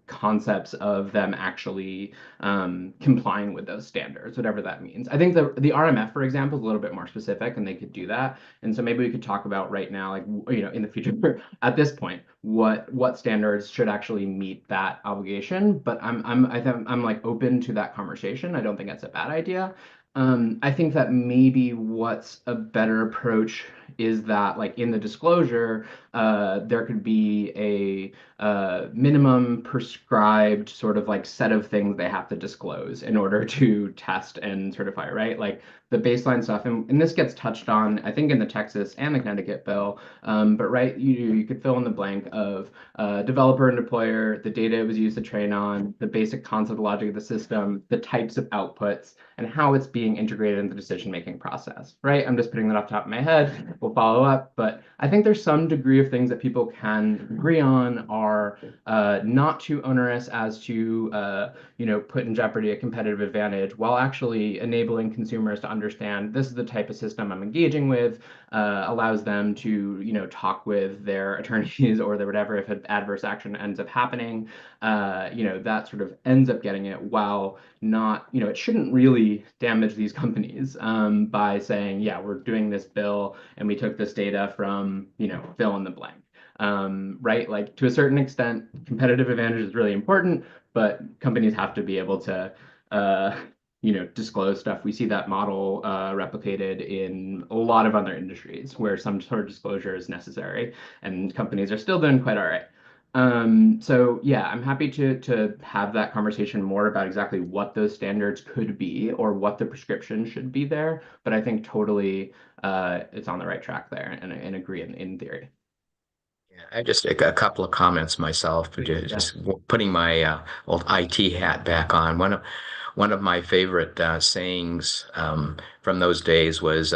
concepts of them actually complying with those standards, whatever that means. I think the RMF, for example, is a little bit more specific, and they could do that. And so maybe we could talk about right now, like in the future, at this point, what standards should actually meet that obligation. But I'm like open to that conversation. I don't think that's a bad idea. I think that maybe what's a better approach is that like in the disclosure, there could be a minimum prescribed sort of like set of things they have to disclose in order to test and certify, right? Like the baseline stuff, and this gets touched on, I think, in the Texas and the Connecticut bill. But right, you could fill in the blank of developer and deployer, the data it was used to train on, the basic concept logic of the system, the types of outputs, and how it's being integrated in the decision-making process, right? I'm just putting that off the top of my head. We'll follow up, but I think there's some degree of things that people can agree on are not too onerous as to put in jeopardy a competitive advantage while actually enabling consumers to understand this is the type of system I'm engaging with, allows them to talk with their attorneys or their whatever if an adverse action ends up happening. That sort of ends up getting it while not, it shouldn't really damage these companies by saying, yeah, we're doing this bill and we took this data from, fill in the blank. Right? Like to a certain extent, competitive advantage is really important, but companies have to be able to, disclose stuff. We see that model replicated in a lot of other industries where some sort of disclosure is necessary, and companies are still doing quite all right. So yeah, I'm happy to have that conversation more about exactly what those standards could be or what the prescription should be there. But I think totally it's on the right track there and agree in theory. I just a couple of comments myself, just putting my old IT hat back on. One of my favorite sayings from those days was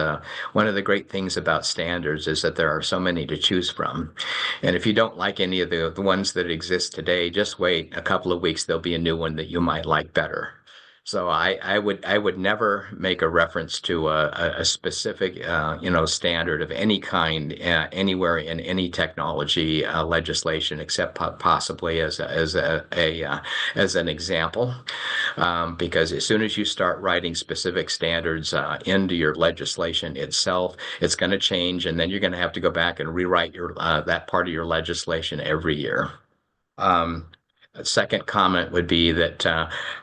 one of the great things about standards is that there are so many to choose from. And if you don't like any of the ones that exist today, just wait a couple of weeks, there'll be a new one that you might like better. So I would never make a reference to a specific standard of any kind anywhere in any technology legislation except possibly as an example, because as soon as you start writing specific standards into your legislation itself, it's going to change, and then you're going to have to go back and rewrite that part of your legislation every year. A second comment would be that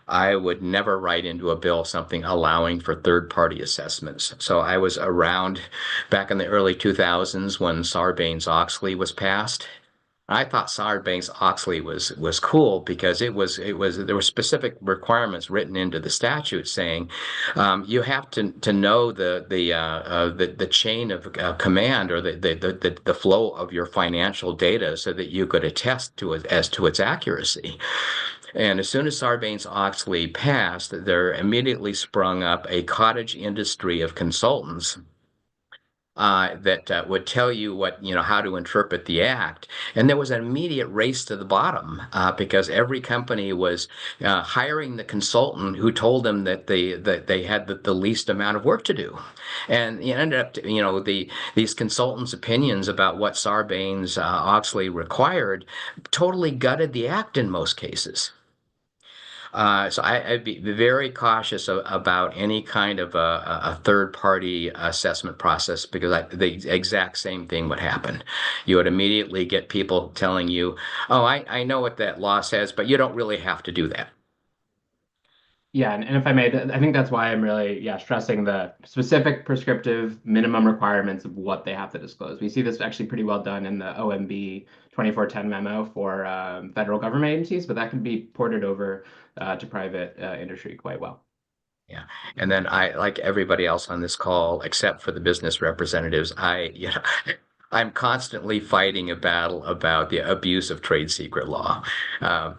I would never write into a bill something allowing for third-party assessments. So I was around back in the early 2000s when Sarbanes-Oxley was passed. I thought Sarbanes-Oxley was cool because there were specific requirements written into the statute saying you have to know the chain of command or the flow of your financial data so that you could attest to it as to its accuracy. And as soon as Sarbanes-Oxley passed, there immediately sprung up a cottage industry of consultants that would tell you how to interpret the act. And there was an immediate race to the bottom because every company was hiring the consultant who told them that they had the least amount of work to do. And it ended up, these consultants' opinions about what Sarbanes-Oxley required totally gutted the act in most cases. So I'd be very cautious about any kind of a third-party assessment process because the exact same thing would happen. You would immediately get people telling you, "Oh, I know what that law says, but you don't really have to do that." Yeah, and if I may, I think that's why I'm really, stressing the specific prescriptive minimum requirements of what they have to disclose. We see this actually pretty well done in the OMB 2410 memo for federal government agencies, but that can be ported over to private industry quite well. Yeah. And then like everybody else on this call, except for the business representatives, I'm constantly fighting a battle about the abuse of trade secret law.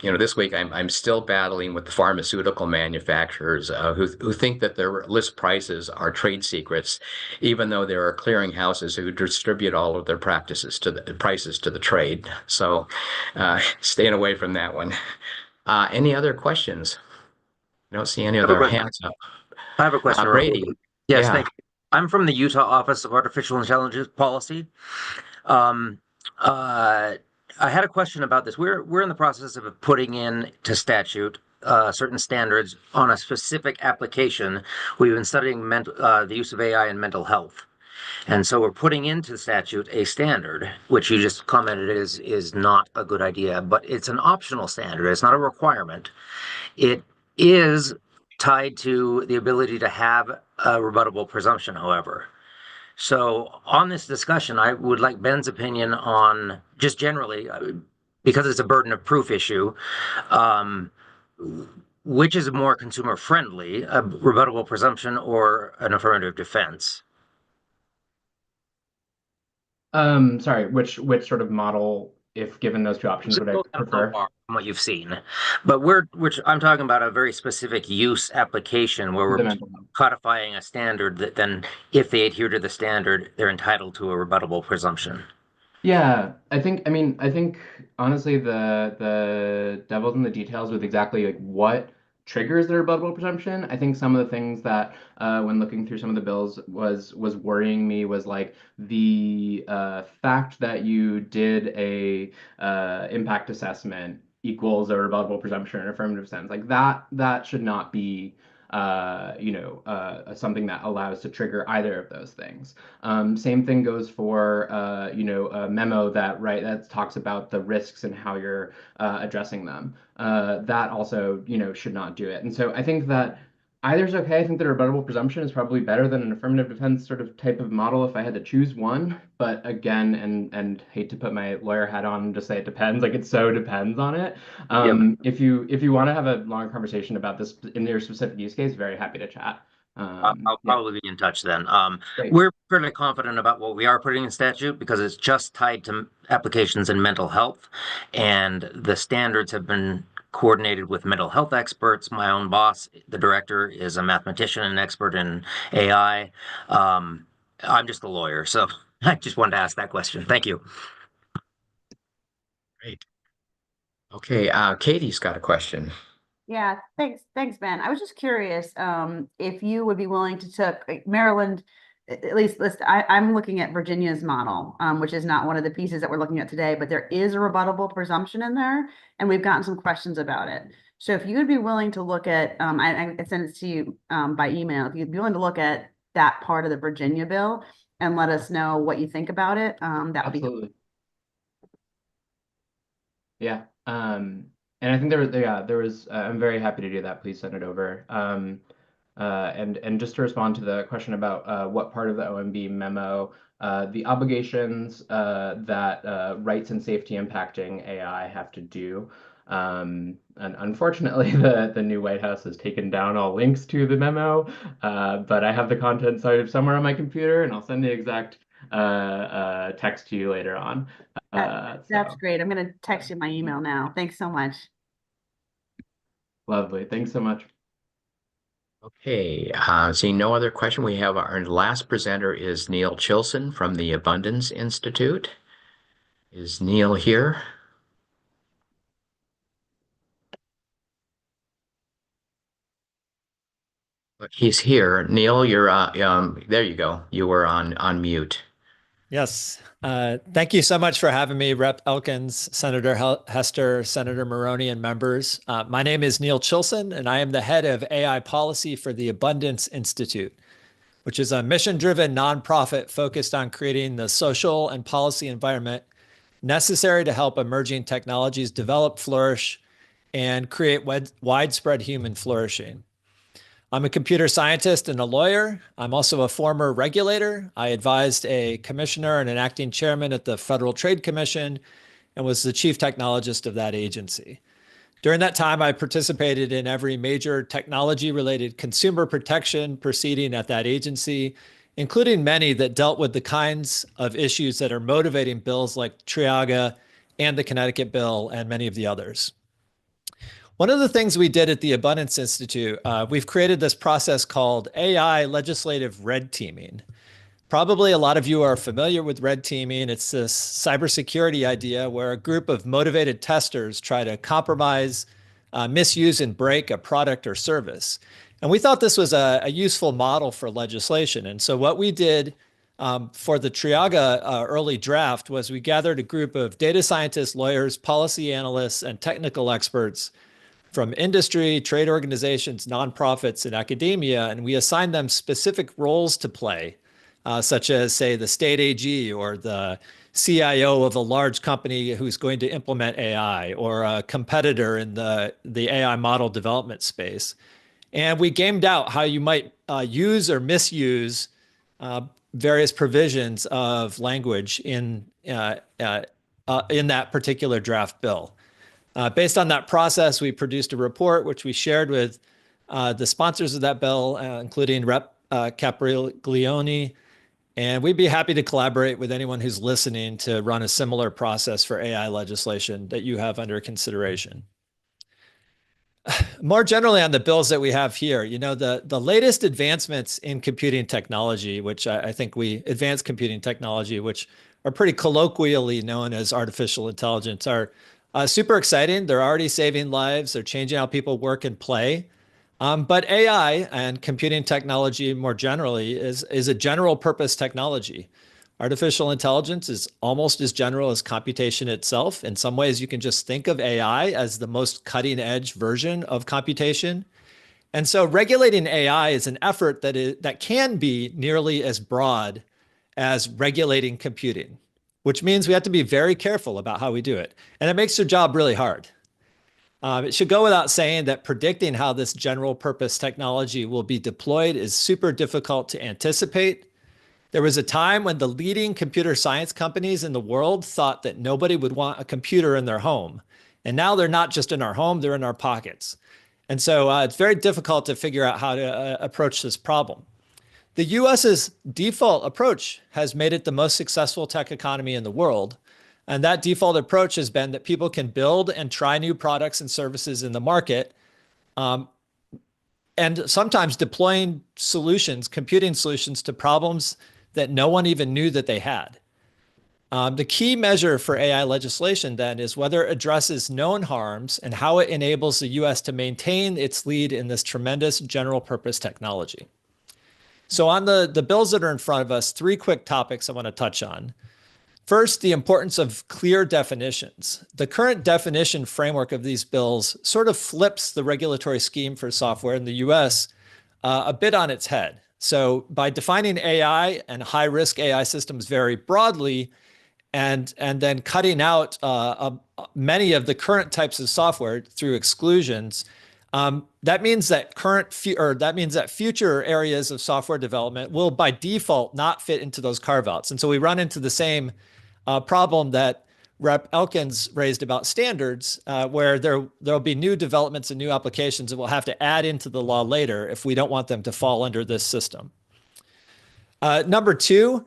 This week I'm still battling with the pharmaceutical manufacturers who think that their list prices are trade secrets, even though there are clearinghouses who distribute all of their prices to the trade. So staying away from that one. Any other questions? I don't see any other hands up. I have a question. Brady. Yes, Yeah. thank you. I'm from the Utah Office of Artificial Intelligence Policy. I had a question about this. We're in the process of putting in to statute certain standards on a specific application. We've been studying the use of AI in mental health. And so we're putting into the statute a standard, which you just commented is not a good idea, but it's an optional standard. It's not a requirement. It is tied to the ability to have a rebuttable presumption, however. So on this discussion, I would like Ben's opinion on just generally, because it's a burden of proof issue, which is more consumer friendly, a rebuttable presumption or an affirmative defense? Sorry, which sort of model, if given those two options, would I prefer? From what you've seen, but I'm talking about a very specific use application where we're codifying a standard that then, if they adhere to the standard, they're entitled to a rebuttable presumption. Yeah, I think honestly the devil's in the details with exactly like what triggers the rebuttable presumption. I think some of the things that when looking through some of the bills was worrying me was like the fact that you did a impact assessment equals a rebuttable presumption in affirmative sense. Like that should not be something that allows to trigger either of those things. Same thing goes for a memo that talks about the risks and how you're addressing them. That also should not do it. And so I think that either's okay. I think the rebuttable presumption is probably better than an affirmative defense sort of type of model if I had to choose one. But again, and hate to put my lawyer hat on and just say it depends. Like it so depends on it. If you want to have a long conversation about this in your specific use case, very happy to chat. I'll probably be in touch then. We're fairly confident about what we are putting in statute because it's just tied to applications in mental health, and the standards have been coordinated with mental health experts. My own boss, the director, is a mathematician and expert in AI. I'm just a lawyer, so I just wanted to ask that question. Thank you. Great. Okay, Katie's got a question. Yeah, thanks, Ben. I was just curious if you would be willing to take Maryland, at least I'm looking at Virginia's model, which is not one of the pieces that we're looking at today, but there is a rebuttable presumption in there, and we've gotten some questions about it. So if you would be willing to look at, I sent it to you by email, if you'd be willing to look at that part of the Virginia bill and let us know what you think about it, that would be good. Yeah. And I think there was I'm very happy to do that. Please send it over. And just to respond to the question about what part of the OMB memo, the obligations that rights and safety impacting AI have to do. And unfortunately, the new White House has taken down all links to the memo, but I have the content somewhere on my computer, and I'll send the exact text to you later on. That's great. I'm going to text you my email now. Thanks so much. Lovely. Thanks so much. Okay, seeing no other question, we have our last presenter is Neil Chilson from the Abundance Institute. Is Neil here? He's here. Neil, you're there you go. You were on mute. Yes. Thank you so much for having me, Rep. Elkins, Senator Hester, Senator Maroney, and members. My name is Neil Chilson, and I am the head of AI policy for the Abundance Institute, which is a mission-driven nonprofit focused on creating the social and policy environment necessary to help emerging technologies develop, flourish, and create widespread human flourishing. I'm a computer scientist and a lawyer. I'm also a former regulator. I advised a commissioner and an acting chairman at the Federal Trade Commission and was the chief technologist of that agency. During that time, I participated in every major technology-related consumer protection proceeding at that agency, including many that dealt with the kinds of issues that are motivating bills like Triaga and the Connecticut bill and many of the others. One of the things we did at the Abundance Institute, we've created this process called AI legislative red teaming. Probably a lot of you are familiar with red teaming. It's this cybersecurity idea where a group of motivated testers try to compromise, misuse, and break a product or service. And we thought this was a useful model for legislation. And so what we did for the Triaga early draft was we gathered a group of data scientists, lawyers, policy analysts, and technical experts from industry, trade organizations, nonprofits, and academia, and we assigned them specific roles to play, such as, say, the state AG or the CIO of a large company who's going to implement AI, or a competitor in the AI model development space. And we gamed out how you might use or misuse various provisions of language in that particular draft bill. Based on that process, we produced a report which we shared with the sponsors of that bill, including Rep. Capriglione, and we'd be happy to collaborate with anyone who's listening to run a similar process for AI legislation that you have under consideration. More generally on the bills that we have here, you know, the latest advancements in computing technology, which I think advanced computing technology, which are pretty colloquially known as artificial intelligence, are super exciting. They're already saving lives. They're changing how people work and play. But AI and computing technology more generally is a general purpose technology. Artificial intelligence is almost as general as computation itself. In some ways, you can just think of AI as the most cutting edge version of computation. And so regulating AI is an effort that can be nearly as broad as regulating computing, which means we have to be very careful about how we do it. And it makes your job really hard. It should go without saying that predicting how this general purpose technology will be deployed is super difficult to anticipate. There was a time when the leading computer science companies in the world thought that nobody would want a computer in their home. And now they're not just in our home, they're in our pockets. And so it's very difficult to figure out how to approach this problem. The US's default approach has made it the most successful tech economy in the world. And that default approach has been that people can build and try new products and services in the market, and sometimes deploying solutions, computing solutions to problems that no one even knew that they had. The key measure for AI legislation then is whether it addresses known harms and how it enables the US to maintain its lead in this tremendous general purpose technology. So on the bills that are in front of us, 3 quick topics I want to touch on. First, the importance of clear definitions. The current definition framework of these bills sort of flips the regulatory scheme for software in the US a bit on its head. So by defining AI and high-risk AI systems very broadly, and then cutting out many of the current types of software through exclusions, that means that future areas of software development will by default not fit into those carve-outs. And so we run into the same problem that Rep. Elkins raised about standards, where there'll be new developments and new applications that we'll have to add into the law later if we don't want them to fall under this system. Number 2,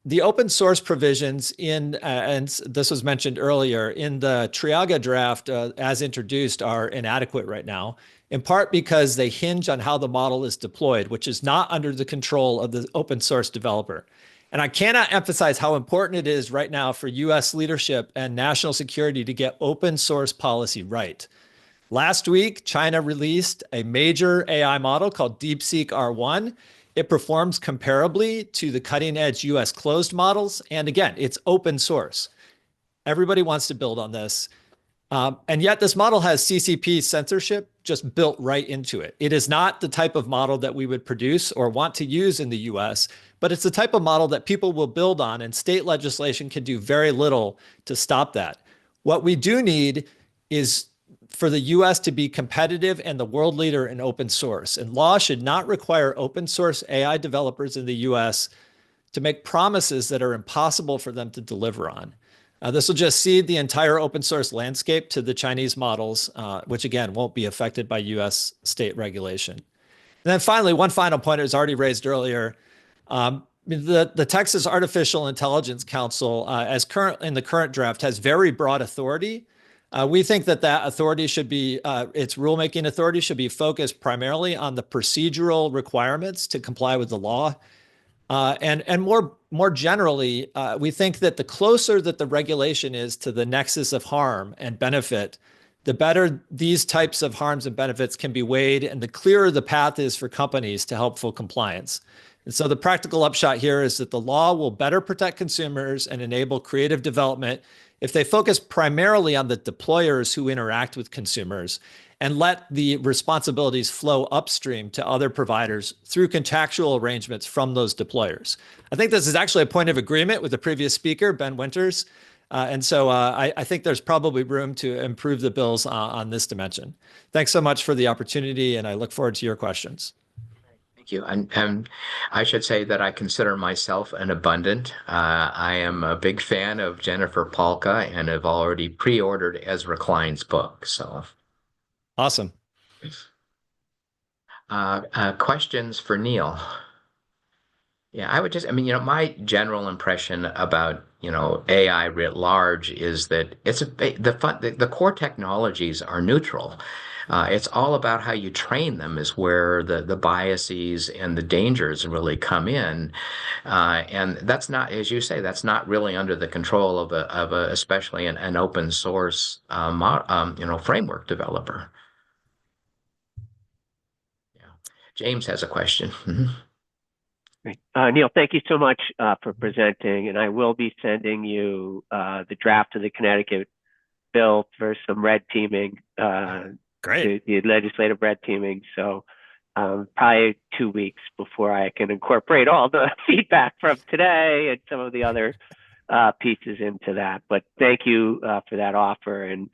The open source provisions in, and this was mentioned earlier, in the Triaga draft as introduced are inadequate right now, in part because they hinge on how the model is deployed, which is not under the control of the open source developer. And I cannot emphasize how important it is right now for US leadership and national security to get open source policy right. Last week, China released a major AI model called DeepSeek R1. It performs comparably to the cutting edge US closed models. And again, it's open source. Everybody wants to build on this. And yet this model has CCP censorship just built right into it. It is not the type of model that we would produce or want to use in the US, but it's the type of model that people will build on, and state legislation can do very little to stop that. What we do need is for the US to be competitive and the world leader in open source. And law should not require open source AI developers in the US to make promises that are impossible for them to deliver on. This will just cede the entire open source landscape to the Chinese models, which again, won't be affected by US state regulation. And then finally, one final point that was already raised earlier. The Texas Artificial Intelligence Council, in the current draft, has very broad authority. We think that authority should be, its rulemaking authority should be focused primarily on the procedural requirements to comply with the law. And more generally, we think that the closer that the regulation is to the nexus of harm and benefit, the better these types of harms and benefits can be weighed, and the clearer the path is for companies to helpful compliance. And so the practical upshot here is that the law will better protect consumers and enable creative development if they focus primarily on the deployers who interact with consumers and let the responsibilities flow upstream to other providers through contractual arrangements from those deployers. I think this is actually a point of agreement with the previous speaker, Ben Winters. And so I think there's probably room to improve the bills on this dimension. Thanks so much for the opportunity, and I look forward to your questions. Thank you. And I should say that I consider myself an abundant. I am a big fan of Jennifer Polka and have already pre-ordered Ezra Klein's book. So awesome. Questions for Neil? Yeah, I mean, my general impression about, AI writ large is that the core technologies are neutral. It's all about how you train them is where the biases and the dangers really come in. And that's not, as you say, that's not really under the control of especially an open source, framework developer. Yeah. James has a question. Great. Neil, thank you so much for presenting, and I will be sending you the draft of the Connecticut bill for some red teaming. Great. The legislative red teaming. So probably 2 weeks before I can incorporate all the feedback from today and some of the other pieces into that. But thank you for that offer, and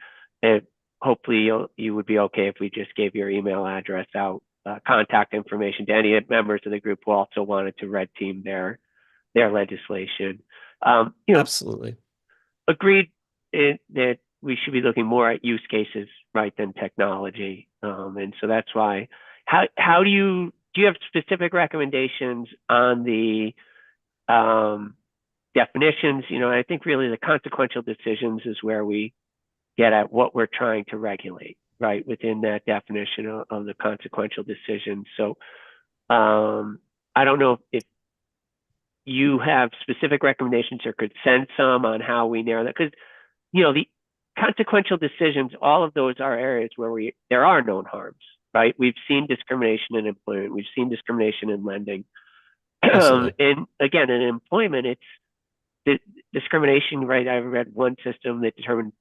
hopefully you would be okay if we just gave your email address out. Contact information to any members of the group who also wanted to red team their legislation. Absolutely. Agreed that we should be looking more at use cases, right, than technology. And so that's why, how do you have specific recommendations on the definitions? I think really the consequential decisions is where we get at what we're trying to regulate, right, within that definition of the consequential decision. So I don't know if you have specific recommendations or could send some on how we narrow that, because the consequential decisions, all of those are areas where there are known harms, right? We've seen discrimination in employment, we've seen discrimination in lending. And again, in employment, it's the discrimination, right? I read one system that determined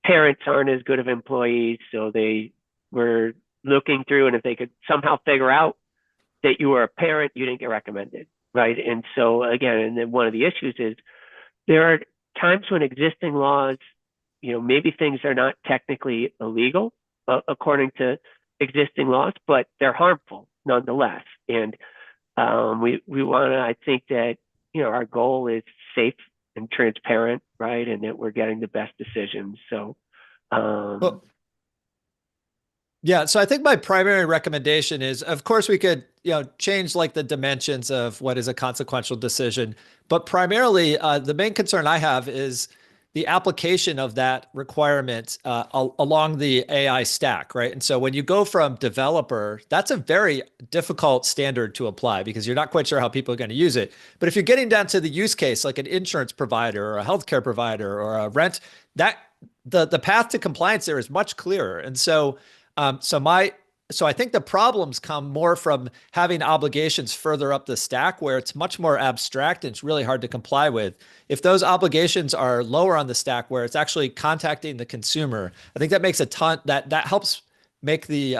parents aren't as good of employees, so they were looking through, and if they could somehow figure out that you were a parent, you didn't get recommended, right? And so again, and then one of the issues is there are times when existing laws, maybe things are not technically illegal according to existing laws, but they're harmful nonetheless. And we want to, I think that, our goal is safe and transparent, right? And that we're getting the best decisions. So, well, Yeah, so I think my primary recommendation is, of course, we could, change like the dimensions of what is a consequential decision, but primarily, the main concern I have is the application of that requirement along the AI stack, right? And so when you go from developer, that's a very difficult standard to apply because you're not quite sure how people are going to use it. But if you're getting down to the use case, like an insurance provider or a healthcare provider or a rent, that the path to compliance there is much clearer. And so so I think the problems come more from having obligations further up the stack where it's much more abstract and it's really hard to comply with. If those obligations are lower on the stack where it's actually contacting the consumer, I think that makes a ton that helps make the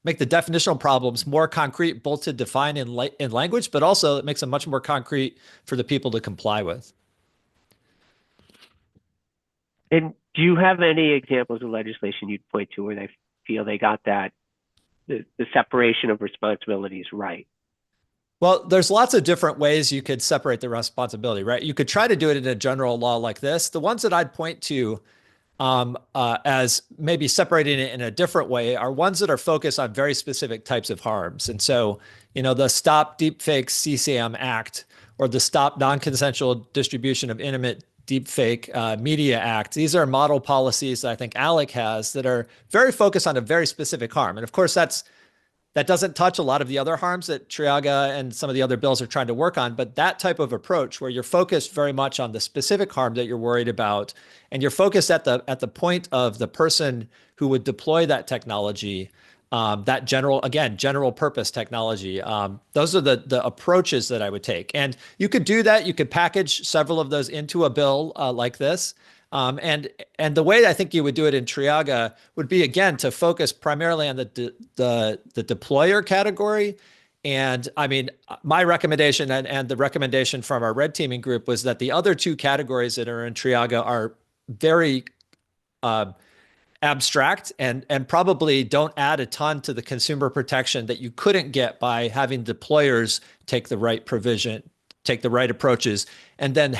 definitional problems more concrete, both to define in language, but also it makes them much more concrete for the people to comply with. And do you have any examples of legislation you'd point to where they feel they got that the separation of responsibilities right? Well, there's lots of different ways you could separate the responsibility, right? You could try to do it in a general law like this. The ones that I'd point to as maybe separating it in a different way are ones that are focused on very specific types of harms. And so, the Stop Deepfake CCM Act or the Stop Non-Consensual Distribution of Intimate Deepfake Media Act. These are model policies that I think ALEC has that are very focused on a very specific harm. And of course, that doesn't touch a lot of the other harms that Triaga and some of the other bills are trying to work on. But that type of approach where you're focused very much on the specific harm that you're worried about, and you're focused at the point of the person who would deploy that technology, that general purpose technology. Those are the approaches that I would take. And you could do that. You could package several of those into a bill like this. And the way I think you would do it in Triaga would be, again, to focus primarily on the deployer category. And I mean, my recommendation and the recommendation from our red teaming group was that the other two categories that are in Triaga are very abstract and probably don't add a ton to the consumer protection that you couldn't get by having deployers take the right provision, take the right approaches, and then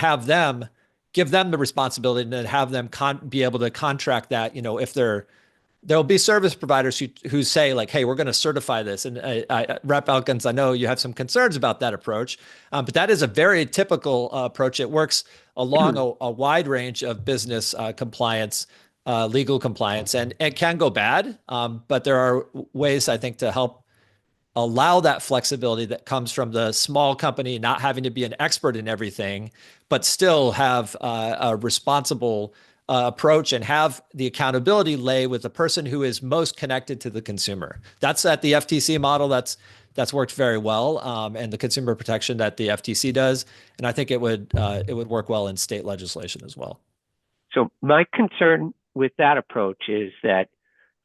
give them the responsibility and then have them be able to contract that, if there'll be service providers who say like, hey, we're going to certify this. And Rep. Elkins, I know you have some concerns about that approach, but that is a very typical approach. It works along a wide range of business compliance, legal compliance, and it can go bad. But there are ways, I think, to help allow that flexibility that comes from the small company not having to be an expert in everything, but still have a responsible approach and have the accountability lay with the person who is most connected to the consumer. That's at the FTC model. That's worked very well, and the consumer protection that the FTC does. And I think it would work well in state legislation as well. So my concern with that approach is that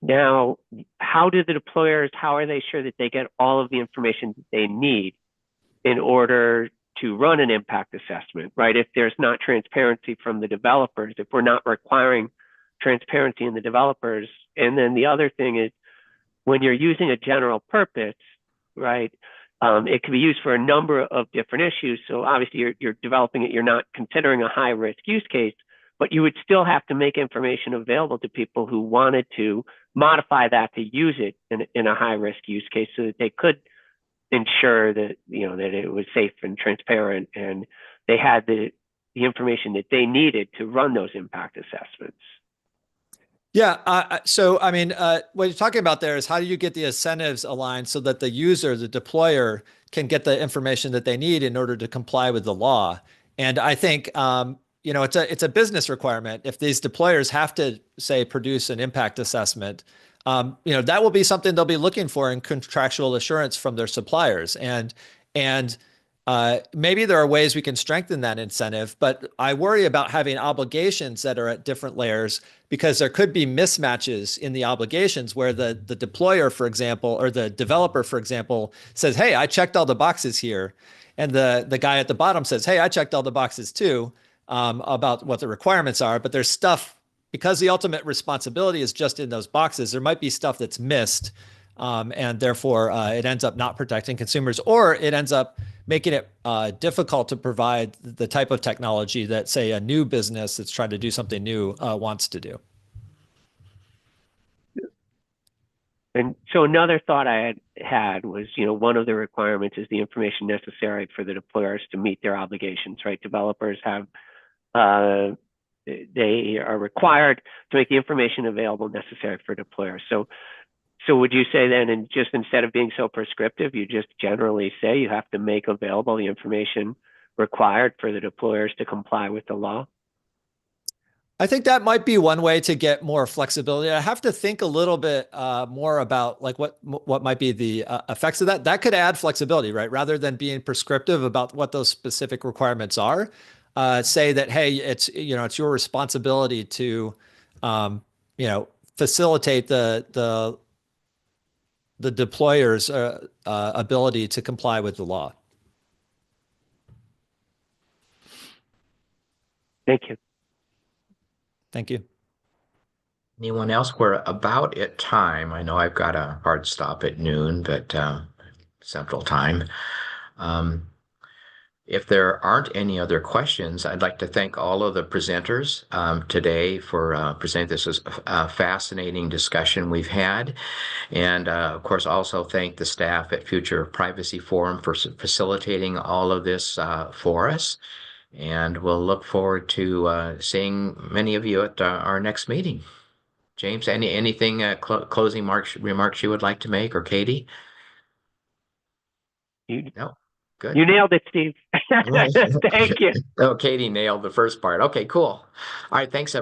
now, how are they sure that they get all of the information that they need in order to run an impact assessment, right? If there's not transparency from the developers, if we're not requiring transparency in the developers. And then the other thing is when you're using a general purpose, right? It can be used for a number of different issues. So obviously you're developing it, you're not considering a high risk use case, but you would still have to make information available to people who wanted to modify that to use it in a high risk use case so that they could ensure that, that it was safe and transparent and they had the information that they needed to run those impact assessments. Yeah. So, I mean, what you're talking about there is how do you get the incentives aligned so that the user, the deployer, can get the information that they need in order to comply with the law? And I think, it's a business requirement. If these deployers have to, say, produce an impact assessment, that will be something they'll be looking for in contractual assurance from their suppliers. And maybe there are ways we can strengthen that incentive, but I worry about having obligations that are at different layers because there could be mismatches in the obligations where the deployer, for example, or the developer, for example, says, hey, I checked all the boxes here. And the guy at the bottom says, hey, I checked all the boxes too, about what the requirements are. But there's stuff, because the ultimate responsibility is just in those boxes, there might be stuff that's missed. And therefore, it ends up not protecting consumers, or it ends up making it difficult to provide the type of technology that, say, a new business that's trying to do something new wants to do. And so another thought I had was, one of the requirements is the information necessary for the deployers to meet their obligations, right? Developers have, they are required to make the information available necessary for deployers. So would you say then, and just instead of being so prescriptive, you just generally say you have to make available the information required for the deployers to comply with the law? I think that might be one way to get more flexibility. I have to think a little bit more about like what might be the effects of that. That could add flexibility, right? Rather than being prescriptive about what those specific requirements are, say that, hey, it's your responsibility to facilitate the deployer's ability to comply with the law. Thank you. Thank you. Anyone else? We're about at time. I know I've got a hard stop at noon, but Central Time. If there aren't any other questions, I'd like to thank all of the presenters today for presenting. This was a fascinating discussion we've had. And of course, also thank the staff at Future Privacy Forum for facilitating all of this for us. And we'll look forward to seeing many of you at our next meeting. James, anything closing remarks you would like to make, or Katie? No, good. You nailed it, Steve. Thank you. Oh, Katie nailed the first part. Okay, cool. All right, thanks everyone.